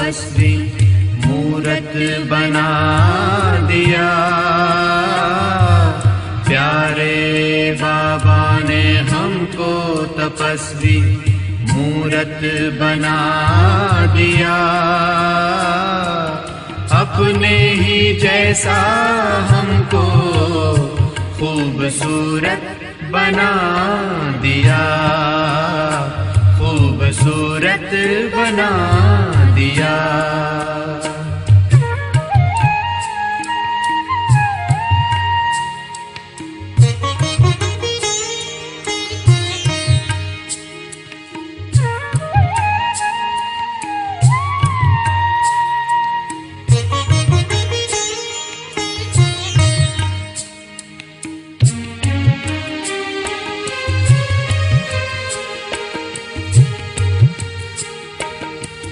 तपस्वी मूरत बना दिया। प्यारे बाबा ने हमको तपस्वी मूरत बना दिया। अपने ही जैसा हमको खूबसूरत बना दिया, खूबसूरत बना दिया।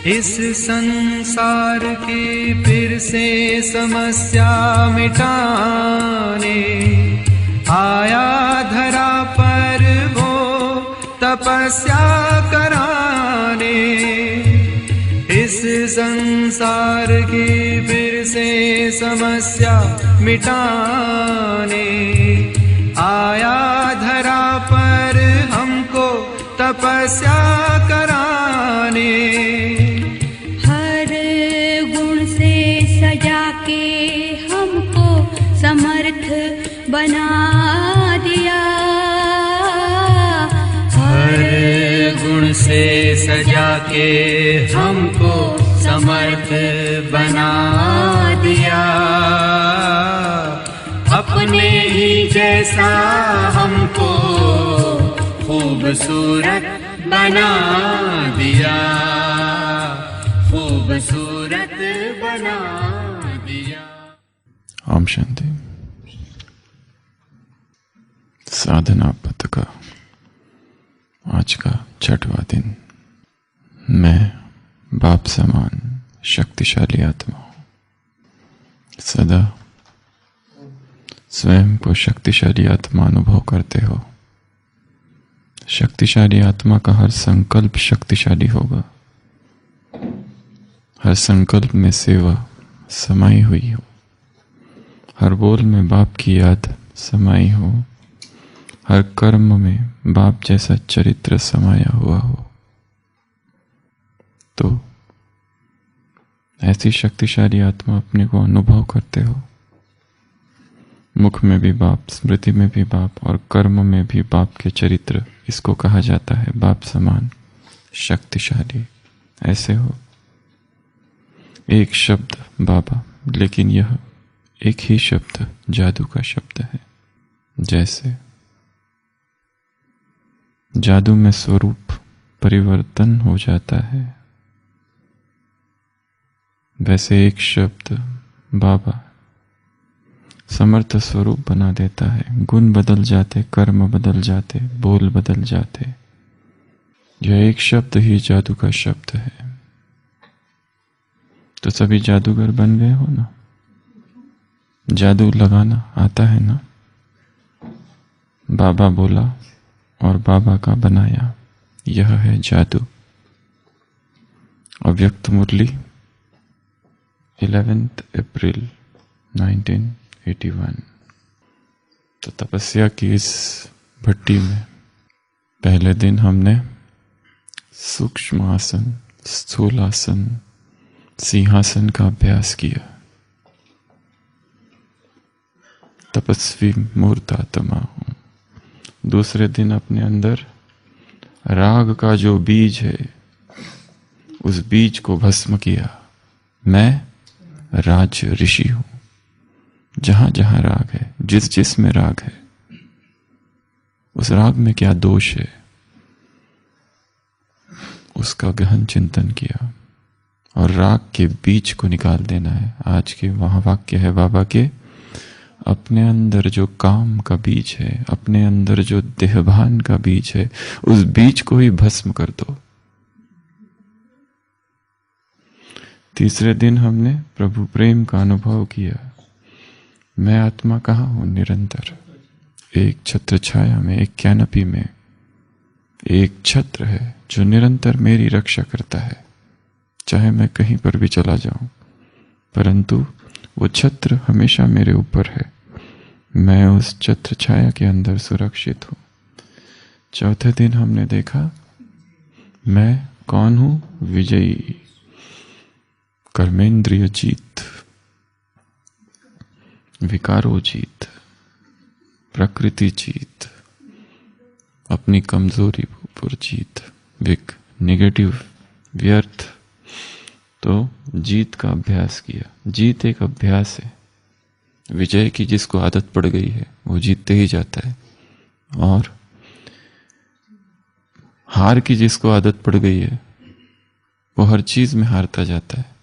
इस संसार की फिर से समस्या मिटाने आया धरा पर वो तपस्या कराने। इस संसार की फिर से समस्या मिटाने आया धरा पर हमको तपस्या कराने। जाके हमको समर्थ बना दिया। हर गुण से सजा के हमको समर्थ बना दिया। अपने ही जैसा हमको खूबसूरत बना दिया, खूबसूरत बना दिया। ओम शांति। साधना पथ का आज का 6वां दिन। मैं बाप समान शक्तिशाली आत्मा हूं। सदा स्वयं को शक्तिशाली आत्मा अनुभव करते हो। शक्तिशाली आत्मा का हर संकल्प शक्तिशाली होगा। हर संकल्प में सेवा समाई हुई हो, हर बोल में बाप की याद समाई हो, हर कर्म में बाप जैसा चरित्र समाया हुआ हो, तो ऐसी शक्तिशाली आत्मा अपने को अनुभव करते हो। मुख में भी बाप, स्मृति में भी बाप और कर्म में भी बाप के चरित्र। इसको कहा जाता है बाप समान शक्तिशाली। ऐसे हो। एक शब्द बाबा, लेकिन यह एक ही शब्द जादू का शब्द है। जैसे जादू में स्वरूप परिवर्तन हो जाता है, वैसे एक शब्द बाबा समर्थ स्वरूप बना देता है। गुण बदल जाते, कर्म बदल जाते, बोल बदल जाते। यह एक शब्द ही जादू का शब्द है। तो सभी जादूगर बन गए हो ना? जादू लगाना आता है ना? बाबा बोला और बाबा का बनाया, यह है जादू। अव्यक्त मुरली 11 अप्रैल 1981। तो तपस्या की इस भट्टी में पहले दिन हमने सूक्ष्म आसन, स्थूल आसन, सिंहासन का अभ्यास किया। तपस्वी मूर्त आत्मा हूं। दूसरे दिन अपने अंदर राग का जो बीज है, उस बीज को भस्म किया। मैं राज ऋषि हूं। जहां जहां राग है, जिस जिस में राग है, उस राग में क्या दोष है, उसका गहन चिंतन किया और राग के बीज को निकाल देना है। आज के वहां वाक्य है बाबा के, अपने अंदर जो काम का बीज है, अपने अंदर जो देहभान का बीज है, उस बीज को ही भस्म कर दो। तीसरे दिन हमने प्रभु प्रेम का अनुभव किया। मैं आत्मा कहाँ हूं? निरंतर एक छत्र छाया में, एक कैनपी में एक छत्र है जो निरंतर मेरी रक्षा करता है। चाहे मैं कहीं पर भी चला जाऊं, परंतु वो छत्र हमेशा मेरे ऊपर है। मैं उस छत्र छाया के अंदर सुरक्षित हूं। चौथे दिन हमने देखा मैं कौन हूं? विजयी, कर्मेंद्रिय जीत, विकारो जीत, प्रकृति जीत, अपनी कमजोरी पर जीत, नेगेटिव, व्यर्थ। तो जीत का अभ्यास किया। जीत एक अभ्यास है। विजय की जिसको आदत पड़ गई है वो जीतते ही जाता है, और हार की जिसको आदत पड़ गई है वो हर चीज में हारता जाता है।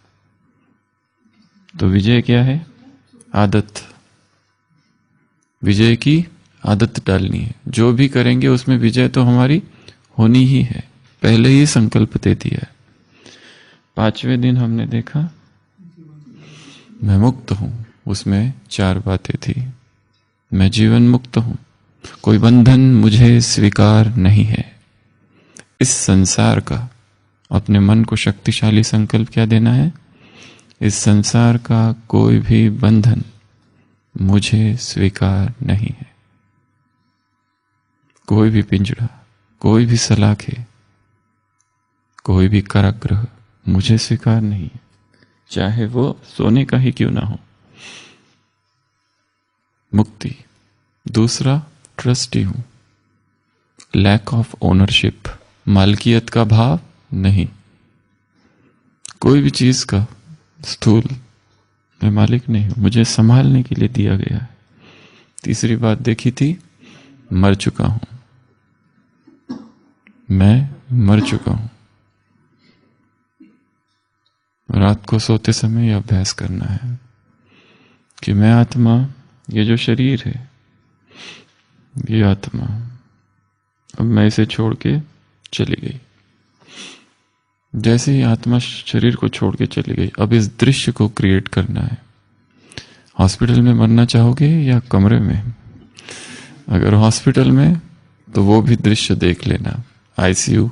तो विजय क्या है? आदत। विजय की आदत डालनी है। जो भी करेंगे उसमें विजय तो हमारी होनी ही है, पहले ही संकल्प दे दिया है। 5वें दिन हमने देखा मैं मुक्त हूं। उसमें 4 बातें थी। मैं जीवन मुक्त हूं, कोई बंधन मुझे स्वीकार नहीं है। इस संसार का, अपने मन को शक्तिशाली संकल्प क्या देना है? इस संसार का कोई भी बंधन मुझे स्वीकार नहीं है। कोई भी पिंजड़ा, कोई भी सलाखे, कोई भी कारागृह मुझे स्वीकार नहीं है, चाहे वो सोने का ही क्यों ना हो। मुक्ति। दूसरा, ट्रस्टी हूं, लैक ऑफ ओनरशिप, मालकियत का भाव नहीं। कोई भी चीज का स्थूल मैं मालिक नहीं हूं, मुझे संभालने के लिए दिया गया है। तीसरी बात देखी थी, मर चुका हूं, मैं मर चुका हूं। रात को सोते समय यह अभ्यास करना है कि मैं आत्मा, ये जो शरीर है ये आत्मा, अब मैं इसे छोड़ के चली गई। जैसे ही आत्मा शरीर को छोड़ के चली गई, अब इस दृश्य को क्रिएट करना है। हॉस्पिटल में मरना चाहोगे या कमरे में? अगर हॉस्पिटल में तो वो भी दृश्य देख लेना, आईसीयू,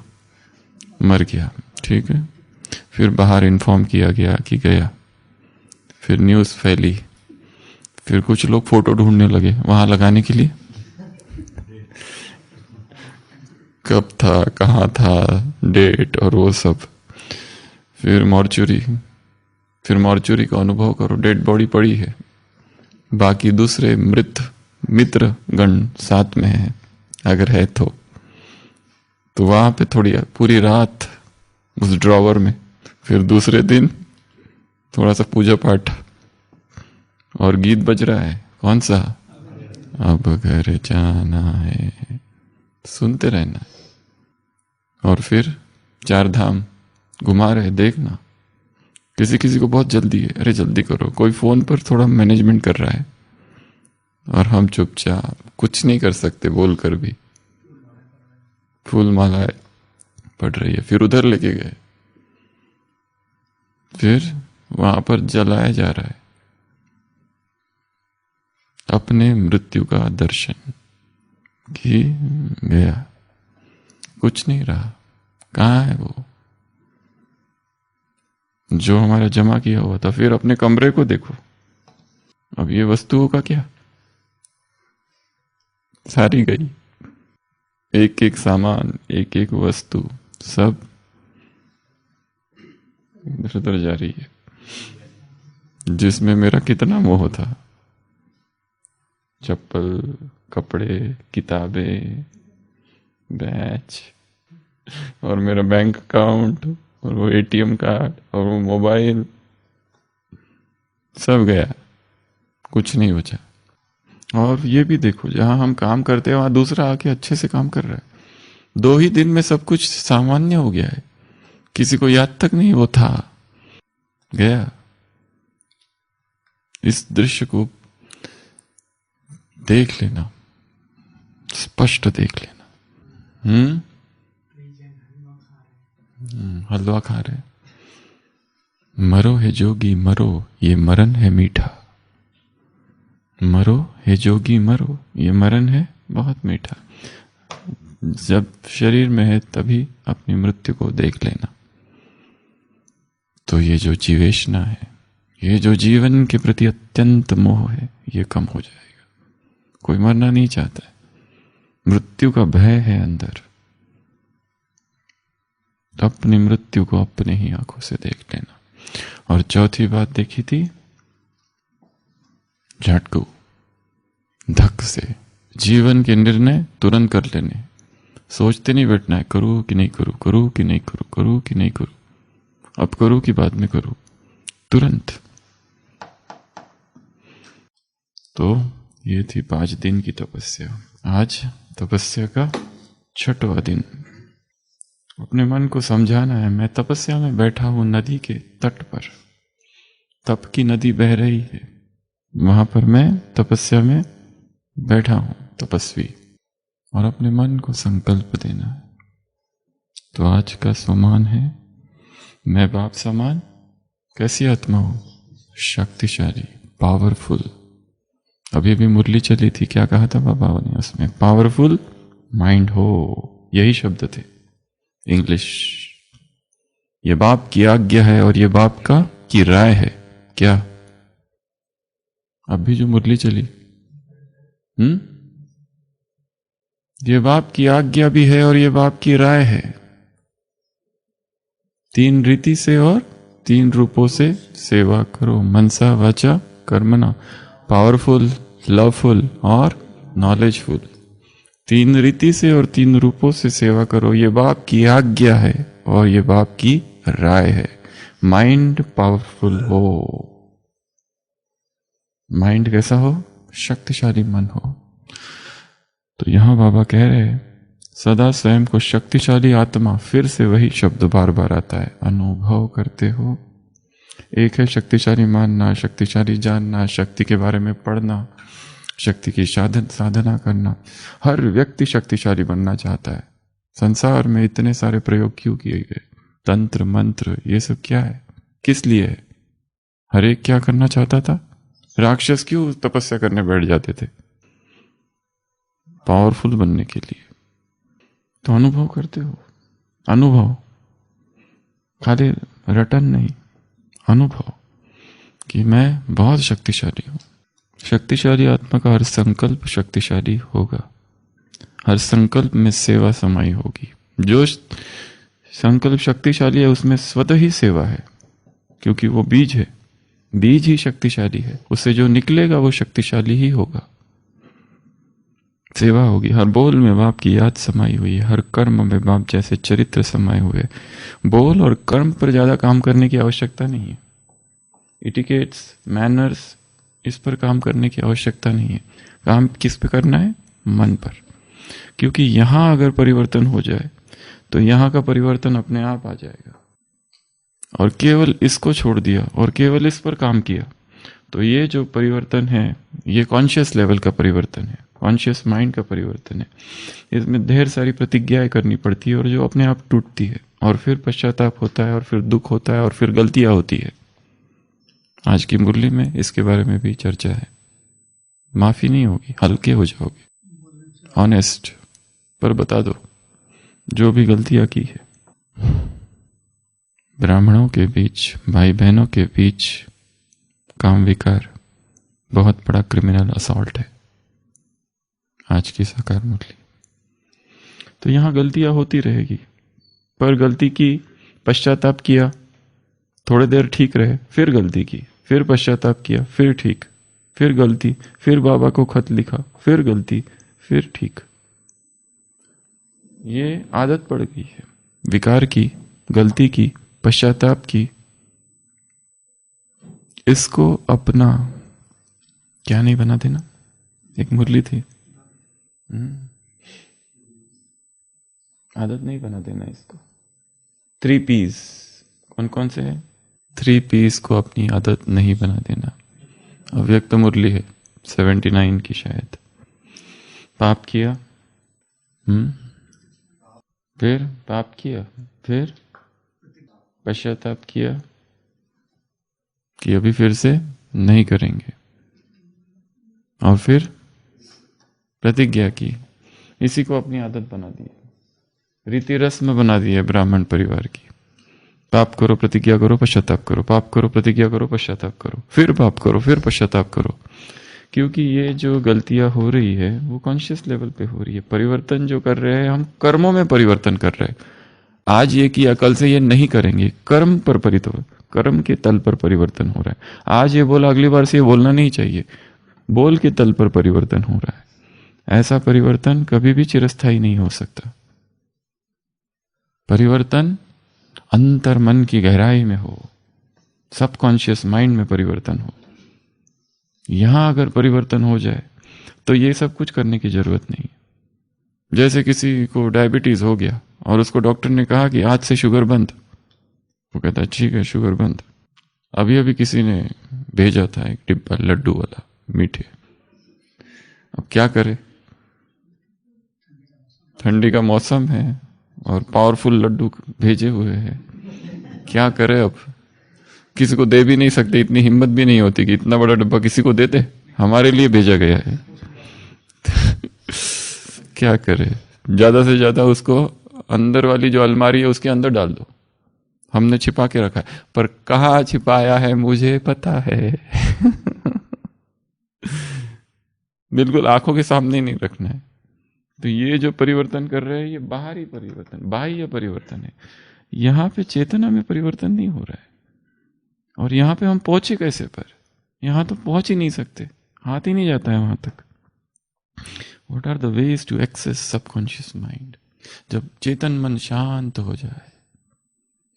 मर गया, ठीक है। फिर बाहर इन्फॉर्म किया गया कि गया, फिर न्यूज़ फैली, फिर कुछ लोग फोटो ढूंढने लगे वहां लगाने के लिए, कब था, कहाँ था, डेट और वो सब। फिर मॉर्चुरी का अनुभव करो, डेड बॉडी पड़ी है, बाकी दूसरे मृत मित्र गण साथ में है, अगर है तो वहां पे थोड़ी पूरी रात उस ड्रॉवर में, फिर दूसरे दिन थोड़ा सा पूजा पाठ, और गीत बज रहा है, कौन सा? अब घर जाना है, सुनते रहना। और फिर 4 धाम घुमा रहे, देखना। किसी किसी को बहुत जल्दी है, अरे जल्दी करो, कोई फोन पर थोड़ा मैनेजमेंट कर रहा है, और हम चुपचाप कुछ नहीं कर सकते बोलकर भी। फूल मालाएं पड़ रही है, फिर उधर लेके गए, फिर वहां पर जलाया जा रहा है। अपने मृत्यु का दर्शन कि गया, कुछ नहीं रहा। कहाँ है वो जो हमारा जमा किया हुआ था? फिर अपने कमरे को देखो, अब ये वस्तुओं का क्या, सारी गई। एक एक सामान, एक एक वस्तु, सब इधर उधर जा रही है, जिसमें मेरा कितना मोह था। चप्पल, कपड़े, किताबें, बैच, और मेरा बैंक अकाउंट, और वो एटीएम कार्ड, और वो मोबाइल, सब गया, कुछ नहीं बचा। और ये भी देखो, जहां हम काम करते हैं वहां दूसरा आके अच्छे से काम कर रहा है। 2 ही दिन में सब कुछ सामान्य हो गया है, किसी को याद तक नहीं वो था, गया। इस दृश्य को देख लेना, स्पष्ट देख लेना। हलवा खा रहे, मरो है जोगी मरो, ये मरण है मीठा। मरो है जोगी मरो, ये मरण है बहुत मीठा। जब शरीर में है तभी अपनी मृत्यु को देख लेना। तो ये जो जीवेशना है, ये जो जीवन के प्रति अत्यंत मोह है, ये कम हो जाएगा। कोई मरना नहीं चाहता है, मृत्यु का भय है अंदर, तो अपनी मृत्यु को अपने ही आंखों से देख लेना। और चौथी बात देखी थी, झटकू, धक से जीवन के निर्णय तुरंत कर लेने, सोचते नहीं बैठना है करूं कि नहीं करूं, करूं कि नहीं करूं, करूं कि नहीं करूं, अब करूं कि बाद में करूं, तुरंत। तो ये थी 5 दिन की तपस्या। आज तपस्या का 6वां दिन। अपने मन को समझाना है, मैं तपस्या में बैठा हूं नदी के तट पर, तप की नदी बह रही है, वहां पर मैं तपस्या में बैठा हूं, तपस्वी। और अपने मन को संकल्प देना है। तो आज का सुमान है, मैं बाप समान कैसी आत्मा हूं? शक्तिशाली, पावरफुल। अभी भी मुरली चली थी, क्या कहा था बाबा ने उसमें? पावरफुल माइंड हो, यही शब्द थे इंग्लिश। ये बाप की आज्ञा है और ये बाप की राय है। क्या अभी जो मुरली चली, ये बाप की आज्ञा भी है और ये बाप की राय है। 3 रीति से और 3 रूपों से सेवा करो, मनसा वाचा कर्मणा। पावरफुल, लवफुल और नॉलेजफुल। 3 रीति से और 3 रूपों से सेवा करो, ये बाप की आज्ञा है और ये बाप की राय है। माइंड पावरफुल हो। माइंड कैसा हो? शक्तिशाली मन हो। तो यहां बाबा कह रहे हैं, सदा स्वयं को शक्तिशाली आत्मा, फिर से वही शब्द बार बार आता है, अनुभव करते हो। एक है शक्तिशाली मानना, शक्तिशाली जानना, शक्ति के बारे में पढ़ना, शक्ति की साधना करना। हर व्यक्ति शक्तिशाली बनना चाहता है। संसार में इतने सारे प्रयोग क्यों किए गए? तंत्र मंत्र ये सब क्या है? किस लिए है? हर एक क्या करना चाहता था? राक्षस क्यों तपस्या करने बैठ जाते थे? पावरफुल बनने के लिए। तो अनुभव करते हो, अनुभव, खाली रटन नहीं, अनुभव कि मैं बहुत शक्तिशाली हूं। शक्तिशाली आत्मा का हर संकल्प शक्तिशाली होगा। हर संकल्प में सेवा समाई होगी। जो संकल्प शक्तिशाली है उसमें स्वतः ही सेवा है, क्योंकि वो बीज है। बीज ही शक्तिशाली है, उससे जो निकलेगा वो शक्तिशाली ही होगा। सेवा होगी। हर बोल में बाप की याद समाई हुई है, हर कर्म में बाप जैसे चरित्र समाये हुए। बोल और कर्म पर ज्यादा काम करने की आवश्यकता नहीं है। इटिकेट्स, मैनर्स, इस पर काम करने की आवश्यकता नहीं है। काम किस पे करना है? मन पर। क्योंकि यहां अगर परिवर्तन हो जाए तो यहां का परिवर्तन अपने आप आ जाएगा। और केवल इसको छोड़ दिया और केवल इस पर काम किया तो ये जो परिवर्तन है, ये कॉन्शियस लेवल का परिवर्तन है, कॉन्शियस माइंड का परिवर्तन है। इसमें ढेर सारी प्रतिज्ञाएं करनी पड़ती है और जो अपने आप टूटती है, और फिर पश्चाताप होता है, और फिर दुख होता है, और फिर गलतियां होती है। आज की मुरली में इसके बारे में भी चर्चा है। माफी नहीं होगी, हल्के हो जाओगे, ऑनेस्ट, पर बता दो जो भी गलतियां की है। ब्राह्मणों के बीच, भाई बहनों के बीच काम विकार बहुत बड़ा क्रिमिनल असॉल्ट है आज की साकार मुरली। तो यहां गलतियां होती रहेगी, पर गलती की, पश्चाताप किया, थोड़ी देर ठीक रहे, फिर गलती की, फिर पश्चाताप किया, फिर ठीक, फिर गलती, फिर बाबा को खत लिखा, फिर गलती, फिर ठीक। ये आदत पड़ गई है विकार की, गलती की, पश्चाताप की। इसको अपना क्या नहीं बना देना। एक मुरली थी, आदत नहीं बना देना इसको। 3 P's कौन कौन से है? 3 P's को अपनी आदत नहीं बना देना। अव्यक्त मुरली है 79 की शायद। पाप किया, फिर पाप किया, फिर पश्चाताप किया कि अभी फिर से नहीं करेंगे, और फिर प्रतिज्ञा की। इसी को अपनी आदत बना दी, रीति रस्म बना दी है ब्राह्मण परिवार की पाप करो, प्रतिज्ञा करो, पश्चाताप करो, पाप करो, प्रतिज्ञा करो, पश्चाताप करो, फिर पाप करो, फिर पश्चाताप करो। क्योंकि ये जो गलतियां हो रही है वो कॉन्शियस लेवल पे हो रही है। परिवर्तन जो कर रहे हैं हम, कर्मों में परिवर्तन कर रहे हैं। आज ये किया, कल से ये नहीं करेंगे, कर्म पर परिवर्तन, कर्म के तल पर परिवर्तन हो रहा है। आज ये बोला, अगली बार से ये बोलना नहीं चाहिए, बोल के तल पर परिवर्तन हो रहा है। ऐसा परिवर्तन कभी भी चिरस्थायी नहीं हो सकता। परिवर्तन अंतर मन की गहराई में हो, सबकॉन्शियस माइंड में परिवर्तन हो। यहां अगर परिवर्तन हो जाए तो ये सब कुछ करने की जरूरत नहीं। जैसे किसी को डायबिटीज हो गया और उसको डॉक्टर ने कहा कि आज से शुगर बंद, वो कहता है ठीक है शुगर बंद। अभी अभी किसी ने भेजा था एक डिब्बा लड्डू वाला मीठे, अब क्या करे, ठंडी का मौसम है और पावरफुल लड्डू भेजे हुए हैं, क्या करे। अब किसी को दे भी नहीं सकते, इतनी हिम्मत भी नहीं होती कि इतना बड़ा डब्बा किसी को दे दे, हमारे लिए भेजा गया है। क्या करे, ज्यादा से ज्यादा उसको अंदर वाली जो अलमारी है उसके अंदर डाल दो। हमने छिपा के रखा है, पर कहाँ छिपाया है मुझे पता है। बिल्कुल आंखों के सामने नहीं रखना है। तो ये जो परिवर्तन कर रहे हैं ये बाहरी परिवर्तन, बाह्य परिवर्तन है। यहां पे चेतना में परिवर्तन नहीं हो रहा है। और यहां पे हम पहुंचे कैसे? पर यहां तो पहुंच ही नहीं सकते, हाथ ही नहीं जाता है वहां तक। What are the ways to access subconscious mind? जब चेतन मन शांत हो जाए,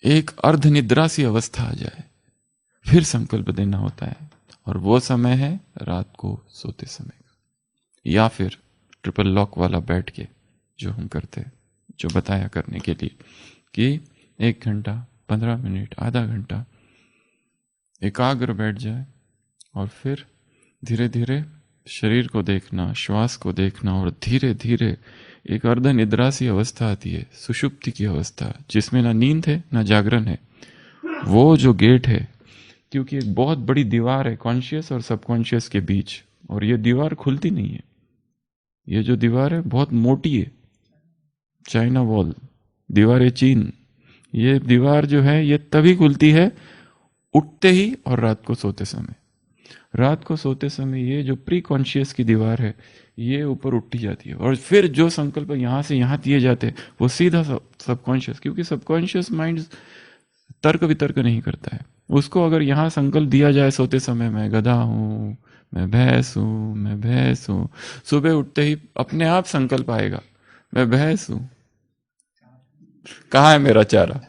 एक अर्ध निद्रा सी अवस्था आ जाए, फिर संकल्प देना होता है। और वो समय है रात को सोते समय का, या फिर ट्रिपल लॉक वाला बैठ के जो हम करते, जो बताया करने के लिए कि 1 घंटा 15 मिनट आधा घंटा एकाग्र बैठ जाए और फिर धीरे धीरे शरीर को देखना, श्वास को देखना, और धीरे धीरे एक अर्ध निद्रा सी अवस्था आती है, सुषुप्ति की अवस्था, जिसमें ना नींद है ना जागरण है। वो जो गेट है, क्योंकि एक बहुत बड़ी दीवार है कॉन्शियस और सबकॉन्शियस के बीच, और ये दीवार खुलती नहीं है। ये जो दीवार है बहुत मोटी है, चाइना वॉल दीवार है चीन। ये दीवार जो है ये तभी खुलती है उठते ही और रात को सोते समय। रात को सोते समय ये जो प्री कॉन्शियस की दीवार है ये ऊपर उठी जाती है, और फिर जो संकल्प यहां से यहां दिए जाते हैं वो सीधा सबकॉन्शियस, क्योंकि सबकॉन्शियस माइंड तर्क वितर्क नहीं करता है। उसको अगर यहां संकल्प दिया जाए सोते समय, मैं गधा हूं, मैं भैंस हूं, मैं भैंस हूं, सुबह उठते ही अपने आप संकल्प आएगा, मैं भैंस हूं, कहाँ है मेरा चारा।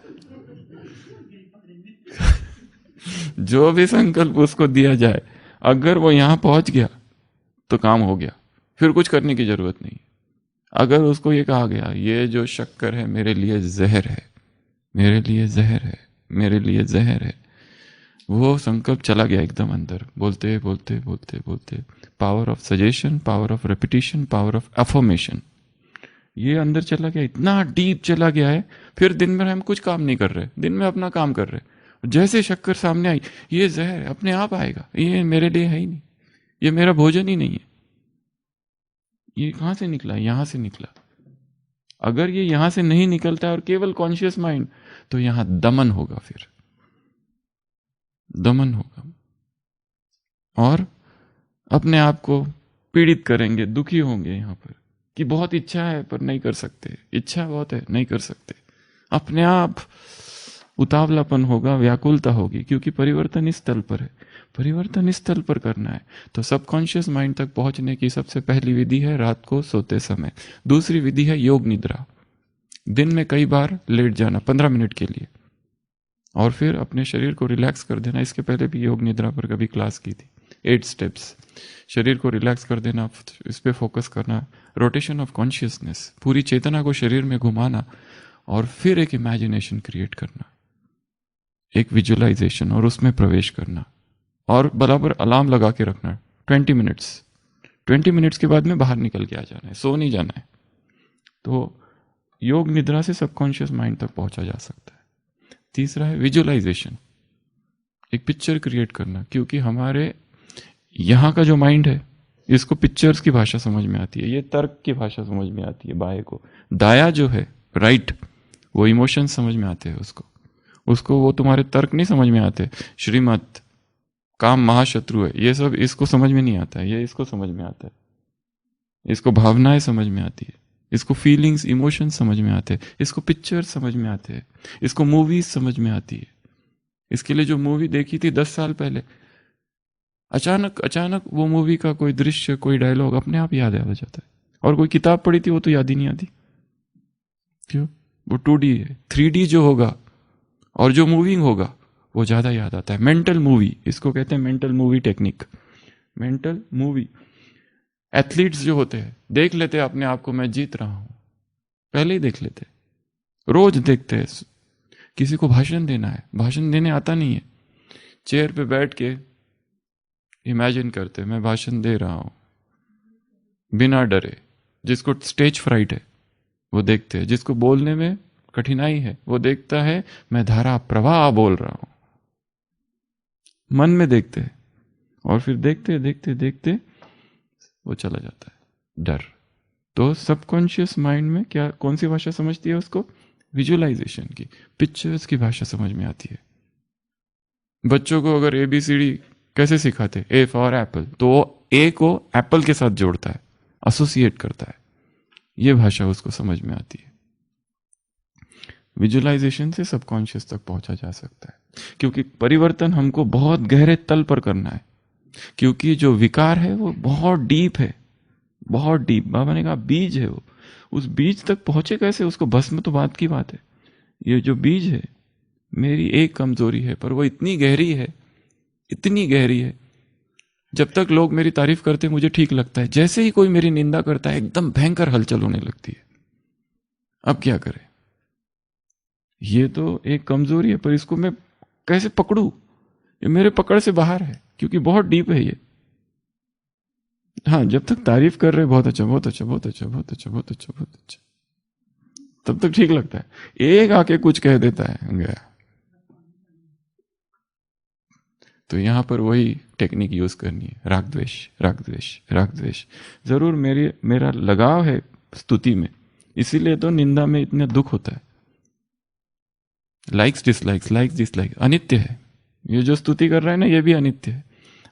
जो भी संकल्प उसको दिया जाए, अगर वो यहां पहुंच गया तो काम हो गया, फिर कुछ करने की जरूरत नहीं। अगर उसको ये कहा गया ये जो शक्कर है मेरे लिए जहर है, मेरे लिए जहर है, मेरे लिए जहर है, वो संकल्प चला गया एकदम अंदर, बोलते बोलते बोलते बोलते। Power of suggestion, power of repetition, power of affirmation, ये अंदर चला गया, इतना डीप चला गया है। फिर दिन में हम कुछ काम नहीं कर रहे, दिन में अपना काम कर रहे। जैसे शक्कर सामने आई, ये जहर अपने आप आएगा, ये मेरे लिए है ही नहीं, ये मेरा भोजन ही नहीं है। ये कहां से निकला? यहां से निकला। अगर ये यहां से नहीं निकलता है और केवल कॉन्शियस माइंड, तो यहां दमन होगा, फिर दमन होगा, और अपने आप को पीड़ित करेंगे, दुखी होंगे यहां पर कि बहुत इच्छा है पर नहीं कर सकते, इच्छा बहुत है नहीं कर सकते। अपने आप उतावलापन होगा, व्याकुलता होगी, क्योंकि परिवर्तन इस तल पर है। परिवर्तन इस तल पर करना है तो सबकॉन्शियस माइंड तक पहुंचने की सबसे पहली विधि है रात को सोते समय। दूसरी विधि है योग निद्रा। दिन में कई बार लेट जाना 15 मिनट के लिए, और फिर अपने शरीर को रिलैक्स कर देना। इसके पहले भी योग निद्रा पर कभी क्लास की थी, 8 स्टेप्स। शरीर को रिलैक्स कर देना, इस पे फोकस करना, रोटेशन ऑफ कॉन्शियसनेस, पूरी चेतना को शरीर में घुमाना, और फिर एक इमेजिनेशन क्रिएट करना, एक विजुअलाइजेशन, और उसमें प्रवेश करना, और बराबर अलार्म लगा के रखना 20 मिनट्स। 20 मिनट्स के बाद में बाहर निकल के आ जाना है, सो नहीं जाना है। तो योग निद्रा से सबकॉन्शियस माइंड तक पहुंचा जा सकता है। तीसरा है विजुअलाइजेशन, एक पिक्चर क्रिएट करना, क्योंकि हमारे यहाँ का जो माइंड है इसको पिक्चर्स की भाषा समझ में आती है, ये तर्क की भाषा समझ में आती है बाएं को। दाया जो है राइट, वो इमोशंस समझ में आते हैं उसको। उसको वो तुम्हारे तर्क नहीं समझ में आते, श्रीमत, काम महाशत्रु है, ये सब इसको समझ में नहीं आता है, ये इसको समझ में आता है, इसको भावनाएं समझ में आती है, इसको फीलिंग्स, इमोशन समझ में आते हैं, इसको पिक्चर समझ में आते हैं, इसको मूवीज समझ में आती है। इसके लिए जो मूवी देखी थी 10 साल पहले, अचानक वो मूवी का कोई दृश्य, कोई डायलॉग अपने आप याद आ जाता है, और कोई किताब पढ़ी थी वो तो याद ही नहीं आती। क्यों? वो 2D है। 3D जो होगा और जो मूविंग होगा वो ज्यादा याद आता है। मेंटल मूवी, इसको कहते हैं mental movie technique. Mental movie, athletes जो होते हैं देख लेते हैं अपने आप को, मैं जीत रहा हूं, पहले ही देख लेते, रोज देखते हैं। किसी को भाषण देना है, भाषण देने आता नहीं है, चेयर पे बैठ के इमेजिन करते मैं भाषण दे रहा हूं बिना डरे। जिसको स्टेज फ्राइट है वो देखते हैं, जिसको बोलने में कठिनाई है वो देखता है मैं धारा प्रवाह बोल रहा हूं, मन में देखते हैं, और फिर देखते देखते देखते वो चला जाता है डर। तो सबकॉन्शियस माइंड में क्या, कौन सी भाषा समझती है उसको? विजुअलाइजेशन की, पिक्चर्स की भाषा समझ में आती है। बच्चों को अगर ABCD कैसे सिखाते, A फॉर एप्पल, तो वो A को एप्पल के साथ जोड़ता है, एसोसिएट करता है, ये भाषा उसको समझ में आती है। विजुअलाइजेशन से सबकॉन्शियस तक पहुंचा जा सकता है, क्योंकि परिवर्तन हमको बहुत गहरे तल पर करना है, क्योंकि जो विकार है वो बहुत डीप है, बहुत डीप। बाबा ने कहा बीज है वो, उस बीज तक पहुंचे कैसे, उसको भस्म तो बात की बात है। ये जो बीज है मेरी एक कमजोरी है, पर वो इतनी गहरी है, इतनी गहरी है, जब तक लोग मेरी तारीफ करते मुझे ठीक लगता है, जैसे ही कोई मेरी निंदा करता है एकदम भयंकर हलचल होने लगती है। अब क्या करें? ये तो एक कमजोरी है, पर इसको मैं कैसे पकड़ूं? ये मेरे पकड़ से बाहर है, क्योंकि बहुत डीप है ये। हाँ, जब तक तारीफ कर रहे बहुत अच्छा, बहुत अच्छा, बहुत अच्छा, बहुत अच्छा, बहुत अच्छा, बहुत अच्छा, तब तक ठीक लगता है। एक आके कुछ कह देता है, गया। तो यहां पर वही टेक्निक यूज करनी है, राग द्वेष, राग द्वेष, राग द्वेष। जरूर मेरा लगाव है स्तुति में, इसीलिए तो निंदा में इतना दुख होता है। लाइक्स डिसलाइक्स, लाइक्स डिसलाइक्स अनित्य है। ये जो स्तुति कर रहा है ना, ये भी अनित्य है,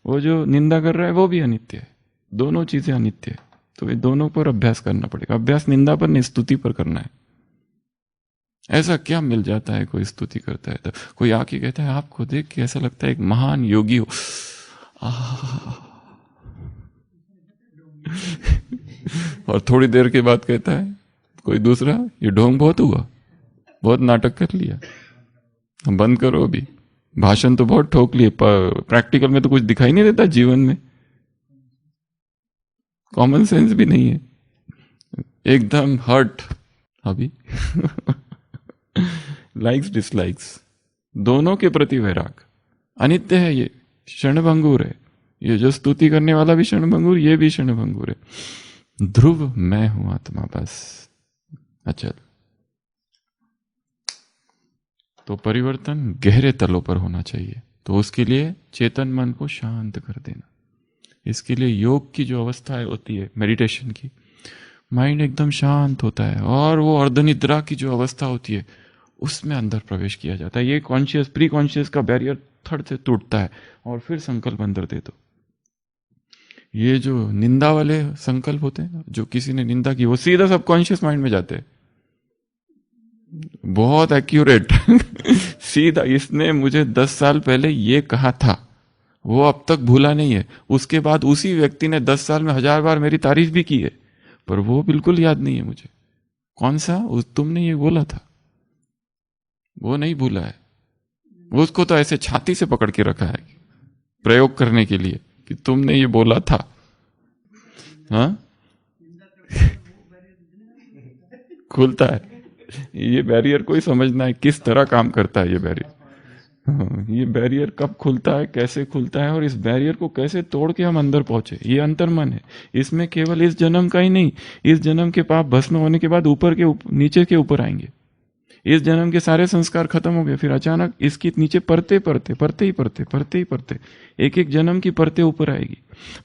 वो जो निंदा कर रहा है वो भी अनित्य है, दोनों चीजें अनित्य है। तो ये दोनों पर अभ्यास करना पड़ेगा। अभ्यास निंदा पर नहीं, स्तुति पर करना है। ऐसा क्या मिल जाता है कोई स्तुति करता है तो? कोई आके कहता है, आपको देख के ऐसा लगता है एक महान योगी हो, और थोड़ी देर के बाद कहता है कोई दूसरा, ये ढोंग बहुत हुआ, बहुत नाटक कर लिया, बंद करो अभी, भाषण तो बहुत ठोक लिए, प्रैक्टिकल में तो कुछ दिखाई नहीं देता जीवन में, कॉमन सेंस भी नहीं है, एकदम हर्ट अभी। लाइक्स डिसलाइक्स दोनों के प्रति वैराग अनित्य है, ये क्षणभंगुर है। ये जो स्तुति करने वाला भी क्षणभंगुर, ये भी क्षणभंगुर है। ध्रुव मैं हूं आत्मा, बस अचल। तो परिवर्तन गहरे तलों पर होना चाहिए, तो उसके लिए चेतन मन को शांत कर देना। इसके लिए योग की जो अवस्था होती है, मेडिटेशन की, माइंड एकदम शांत होता है, और वो अर्धनिद्रा की जो अवस्था होती है उसमें अंदर प्रवेश किया जाता है। ये कॉन्शियस, प्री कॉन्शियस का बैरियर थर्ड से टूटता है, और फिर संकल्प अंदर दे दो। ये जो निंदा वाले संकल्प होते हैं, जो किसी ने निंदा की, वो सीधा सबकॉन्शियस माइंड में जाते हैं, बहुत एक्यूरेट। सीधा, इसने मुझे 10 साल पहले ये कहा था, वो अब तक भूला नहीं है। उसके बाद उसी व्यक्ति ने 10 साल में 1000 बार मेरी तारीफ भी की है, पर वो बिल्कुल याद नहीं है मुझे। कौन सा? तुमने ये बोला था, वो नहीं भूला है। उसको तो ऐसे छाती से पकड़ के रखा है प्रयोग करने के लिए कि तुमने ये बोला था। हाँ, खुलता है ये बैरियर को ही समझना है किस तरह काम करता है ये बैरियर। हाँ, ये बैरियर कब खुलता है, कैसे खुलता है, और इस बैरियर को कैसे तोड़ के हम अंदर पहुंचे, ये अंतर्मन है। इसमें केवल इस जन्म का ही नहीं, इस जन्म के पाप भस्म होने के बाद ऊपर के नीचे के ऊपर आएंगे। इस जन्म के सारे संस्कार खत्म हो गए, फिर अचानक इसकी नीचे परते परते परते ही परते परते ही परते, एक एक जन्म की परते ऊपर आएगी।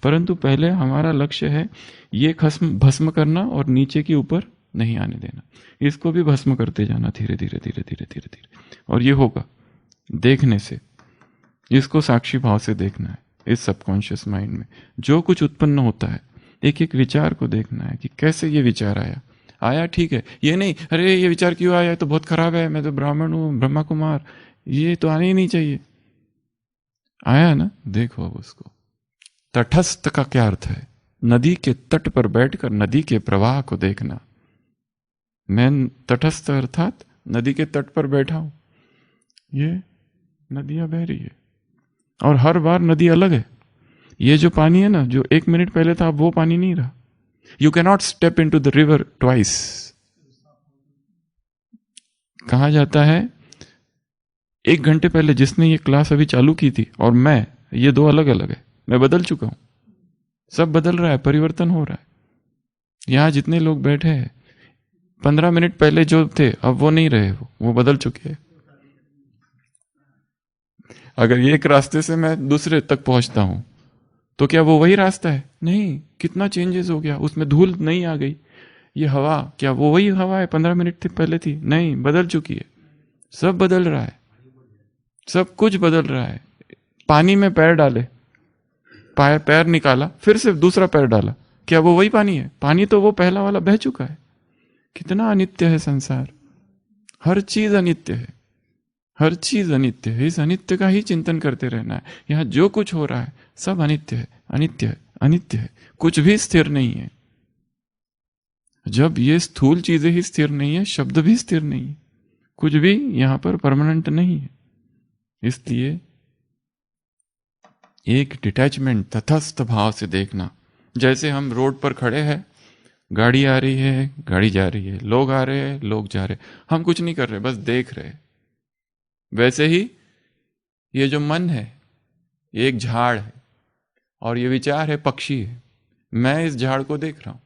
परंतु पहले हमारा लक्ष्य है ये भस्म करना, और नीचे के ऊपर नहीं आने देना। इसको भी भस्म करते जाना धीरे धीरे धीरे धीरे धीरे धीरे, और ये होगा। देखने से। इसको साक्षी भाव से देखना है। इस सबकॉन्शियस माइंड में जो कुछ उत्पन्न होता है, एक एक विचार को देखना है कि कैसे ये विचार आया ठीक है, ये नहीं अरे ये विचार क्यों आया, तो बहुत खराब है, मैं तो ब्राह्मण हूं, ब्रह्मा कुमार, ये तो आने ही नहीं चाहिए। आया ना, देखो अब उसको। तटस्थ का क्या अर्थ है? नदी के तट पर बैठकर नदी के प्रवाह को देखना। मैं तटस्थ अर्थात नदी के तट पर बैठा हूं, ये नदियां बह रही है और हर बार नदी अलग है। ये जो पानी है ना, जो 1 मिनट पहले था, अब वो पानी नहीं रहा। You cannot step into the river twice. कहा जाता है 1 घंटे पहले जिसने ये क्लास अभी चालू की थी और मैं, ये 2 अलग अलग है। मैं बदल चुका हूं, सब बदल रहा है, परिवर्तन हो रहा है। यहां जितने लोग बैठे हैं 15 मिनट पहले जो थे अब वो नहीं रहे, वो बदल चुके हैं। अगर एक रास्ते से मैं दूसरे तक पहुंचता हूं तो क्या वो वही रास्ता है? नहीं, कितना चेंजेस हो गया, उसमें धूल नहीं आ गई। ये हवा, क्या वो वही हवा है 15 मिनट पहले थी? नहीं, बदल चुकी है। सब बदल रहा है, सब कुछ बदल रहा है। पानी में पैर डाले, पैर निकाला, फिर से दूसरा पैर डाला, क्या वो वही पानी है? पानी तो वो पहला वाला बह चुका है। कितना अनित्य है संसार, हर चीज अनित्य है, हर चीज अनित्य है। इस अनित्य का ही चिंतन करते रहना है। यहां जो कुछ हो रहा है सब अनित्य है, अनित्य है, अनित्य है, कुछ भी स्थिर नहीं है। जब ये स्थूल चीजें ही स्थिर नहीं है, शब्द भी स्थिर नहीं है, कुछ भी यहां पर परमानेंट नहीं है। इसलिए एक डिटैचमेंट, तटस्थ भाव से देखना। जैसे हम रोड पर खड़े हैं, गाड़ी आ रही है, गाड़ी जा रही है, लोग आ रहे हैं, लोग जा रहे हैं, हम कुछ नहीं कर रहे, बस देख रहे। वैसे ही ये जो मन है ये एक झाड़ है और ये विचार है पक्षी है। मैं इस झाड़ को देख रहा हूं,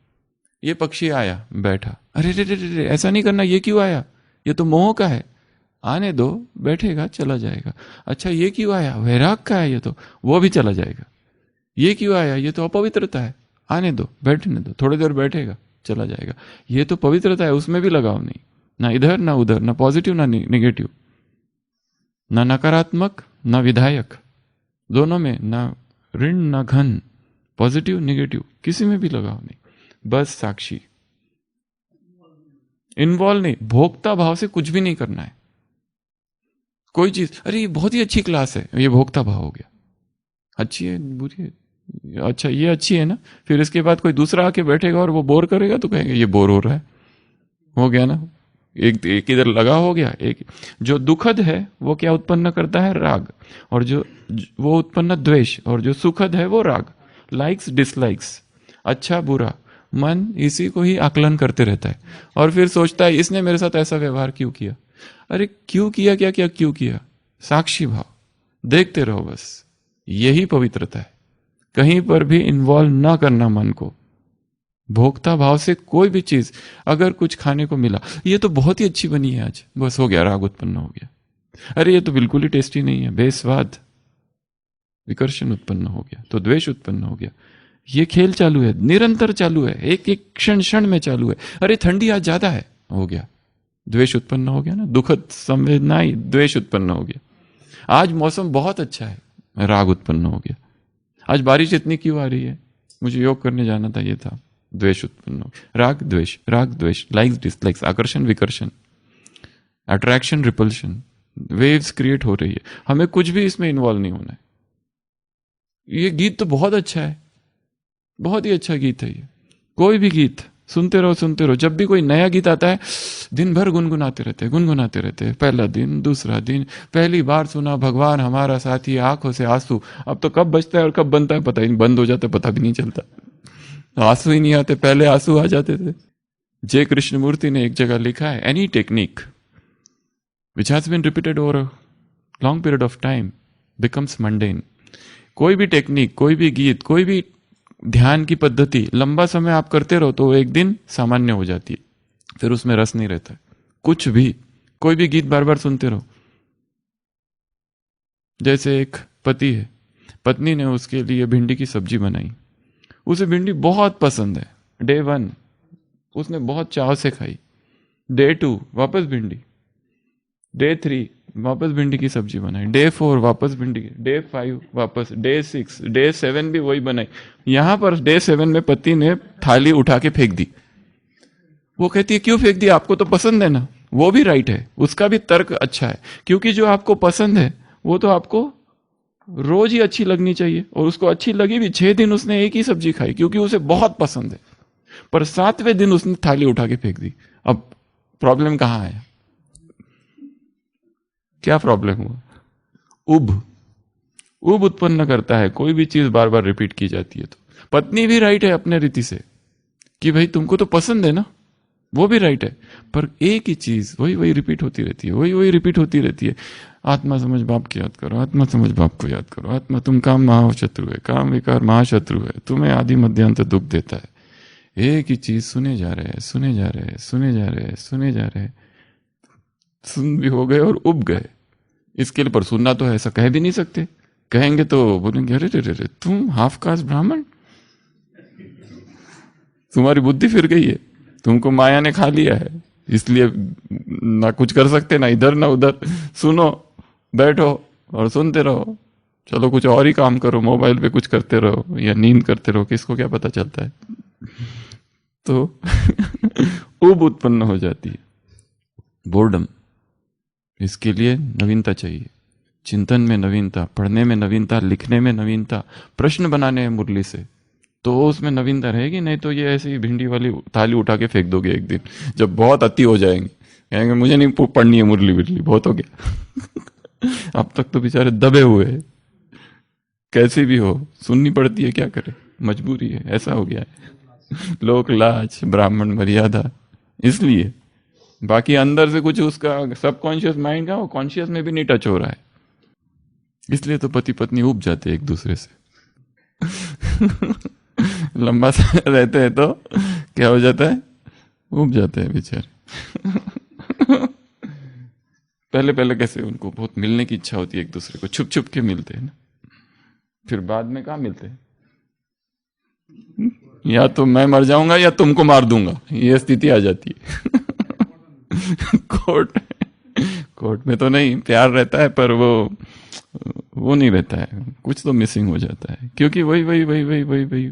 ये पक्षी आया बैठा, अरे रे रे रे, ऐसा नहीं करना, ये क्यों आया, ये तो मोह का है, आने दो, बैठेगा चला जाएगा। अच्छा ये क्यों आया, वैराग का है, ये तो वो भी चला जाएगा। ये क्यों आया, ये तो अपवित्रता है, आने दो, बैठने दो, थोड़ी देर बैठेगा चला जाएगा। ये तो पवित्रता है, उसमें भी लगाव नहीं, ना इधर ना उधर, ना पॉजिटिव ना निगेटिव, ना नकारात्मक ना विधायक, दोनों में ना ऋण ना घन, पॉजिटिव निगेटिव, किसी में भी लगाव नहीं, बस साक्षी। इन्वॉल्व नहीं, भोक्ता भाव से कुछ भी नहीं करना है। कोई चीज, अरे ये बहुत ही अच्छी क्लास है, ये भोक्ता भाव हो गया, अच्छी है बुरी है, अच्छा ये अच्छी है ना, फिर इसके बाद कोई दूसरा आके बैठेगा और वो बोर करेगा तो कहेंगे ये बोर हो रहा है, हो गया ना, एक इधर लगा हो गया। एक जो दुखद है वो क्या उत्पन्न करता है, राग, और जो वो उत्पन्न द्वेष, और जो सुखद है वो राग, लाइक्स डिसलाइक्स, अच्छा बुरा, मन इसी को ही आकलन करते रहता है और फिर सोचता है इसने मेरे साथ ऐसा व्यवहार क्यों किया। अरे क्यों किया, क्या क्या क्यों किया, साक्षी भाव, देखते रहो बस, यही पवित्रता है। कहीं पर भी इन्वॉल्व ना करना मन को, भोक्ता भाव से कोई भी चीज, अगर कुछ खाने को मिला, ये तो बहुत ही अच्छी बनी है आज, बस हो गया, राग उत्पन्न हो गया। अरे ये तो बिल्कुल ही टेस्टी नहीं है, बेस्वाद, विकर्षण उत्पन्न हो गया, तो द्वेष उत्पन्न हो गया। ये खेल चालू है, निरंतर चालू है, एक एक क्षण क्षण में चालू है। अरे ठंडी आज ज्यादा है, हो गया, द्वेष उत्पन्न हो गया ना, दुखद संवेदनाएं, द्वेष उत्पन्न हो गया। आज मौसम बहुत अच्छा है, राग उत्पन्न हो गया। आज बारिश इतनी क्यों आ रही है, मुझे योग करने जाना था, ये था, द्वेष उत्पन्न हो, राग द्वेष, लाइक्स डिसलाइक्स, आकर्षण विकर्षण, अट्रैक्शन रिपल्शन, वेव्स क्रिएट हो रही है। हमें कुछ भी इसमें इन्वॉल्व नहीं होना है। ये गीत तो बहुत अच्छा है, बहुत ही अच्छा गीत है ये, कोई भी गीत सुनते रहो। जब भी कोई नया गीत आता है दिन भर गुनगुनाते रहते, पहला दिन, दूसरा दिन, पहली बार सुना भगवान हमारा साथी, आंखों से आंसू, अब तो कब बजता है और कब बनता है पता ही नहीं, बंद हो जाता है पता भी नहीं चलता, आंसू ही नहीं आते, पहले आंसू आ जाते थे। जय कृष्णमूर्ति ने एक जगह लिखा है, any technique which has been repeated over a long period of time becomes mundane. कोई भी टेक्निक, कोई भी गीत, कोई भी ध्यान की पद्धति लंबा समय आप करते रहो तो एक दिन सामान्य हो जाती है, फिर उसमें रस नहीं रहता है। कुछ भी, कोई भी गीत बार बार सुनते रहो। जैसे एक पति है, पत्नी ने उसके लिए भिंडी की सब्जी बनाई, उसे भिंडी बहुत पसंद है, डे 1 उसने बहुत चाव से खाई, डे 2 वापस भिंडी, डे 3 वापस भिंडी की सब्जी बनाई, डे 4 वापस भिंडी की, डे 5 वापस, डे 6, डे 7 भी वही बनाई। यहां पर डे 7 में पति ने थाली उठा के फेंक दी। वो कहती है क्यों फेंक दी, आपको तो पसंद है ना। वो भी राइट है, उसका भी तर्क अच्छा है, क्योंकि जो आपको पसंद है वो तो आपको रोज ही अच्छी लगनी चाहिए। और उसको अच्छी लगी भी, 6 दिन उसने एक ही सब्जी खाई क्योंकि उसे बहुत पसंद है, पर 7वें दिन उसने थाली उठा के फेंक दी। अब प्रॉब्लम कहां है, क्या प्रॉब्लम हुआ? उब उत्पन्न करता है, कोई भी चीज बार बार रिपीट की जाती है। तो पत्नी भी राइट है अपने रीति से कि भाई तुमको तो पसंद है ना, वो भी राइट है, पर एक ही चीज वही रिपीट होती रहती है, वही रिपीट होती रहती है। आत्मा समझ बाप को याद करो, आत्मा समझ बाप को याद करो, आत्मा तुम काम महाशत्रु है, काम विकार महाशत्रु है, तुम्हें आदि मध्यांत दुख देता है। एक ही चीज सुने जा रहे हैं, सुने जा रहे हैं, सुने जा रहे हैं, सुने जा रहे हैं, सुन भी हो गए और उब गए। इसके लिए पर सुनना तो है, ऐसा कह भी नहीं सकते, कहेंगे तो बोलेंगे अरे रे रे तुम हाफ कास्ट ब्राह्मण, तुम्हारी बुद्धि फिर गई है, तुमको माया ने खा लिया है, इसलिए ना कुछ कर सकते, ना इधर ना उधर, सुनो बैठो और सुनते रहो, चलो कुछ और ही काम करो, मोबाइल पे कुछ करते रहो या नींद करते रहो, किसको क्या पता चलता है। तो उब उत्पन्न हो जाती है, बोर्डम। इसके लिए नवीनता चाहिए, चिंतन में नवीनता, पढ़ने में नवीनता, लिखने में नवीनता, प्रश्न बनाने हैं मुरली से, तो उसमें नवीनता रहेगी। नहीं तो ये ऐसी भिंडी वाली थाली उठा के फेंक दोगे एक दिन, जब बहुत अति हो जाएंगे, कहेंगे मुझे नहीं पढ़नी है मुरली बिरली, बहुत हो गया। अब तक तो बेचारे दबे हुए हैं, कैसे भी हो सुननी पड़ती है, क्या करे, मजबूरी है, ऐसा हो गया है। लोक लाज, ब्राह्मण मर्यादा, इसलिए। बाकी अंदर से कुछ उसका सबकॉन्शियस माइंड का वो कॉन्शियस में भी नहीं टच हो रहा है, इसलिए तो पति पत्नी उब जाते हैं एक दूसरे से। लंबा समय रहते हैं तो क्या हो जाता है, उब जाते हैं बेचारे। पहले पहले कैसे उनको बहुत मिलने की इच्छा होती है एक दूसरे को, छुप छुप के मिलते हैं ना, फिर बाद में कहाँ मिलते हैं, या तो मैं मर जाऊंगा या तुमको मार दूंगा, ये स्थिति आ जाती है। कोर्ट में तो नहीं, प्यार रहता है, पर वो नहीं रहता है, कुछ तो मिसिंग हो जाता है, क्योंकि वही।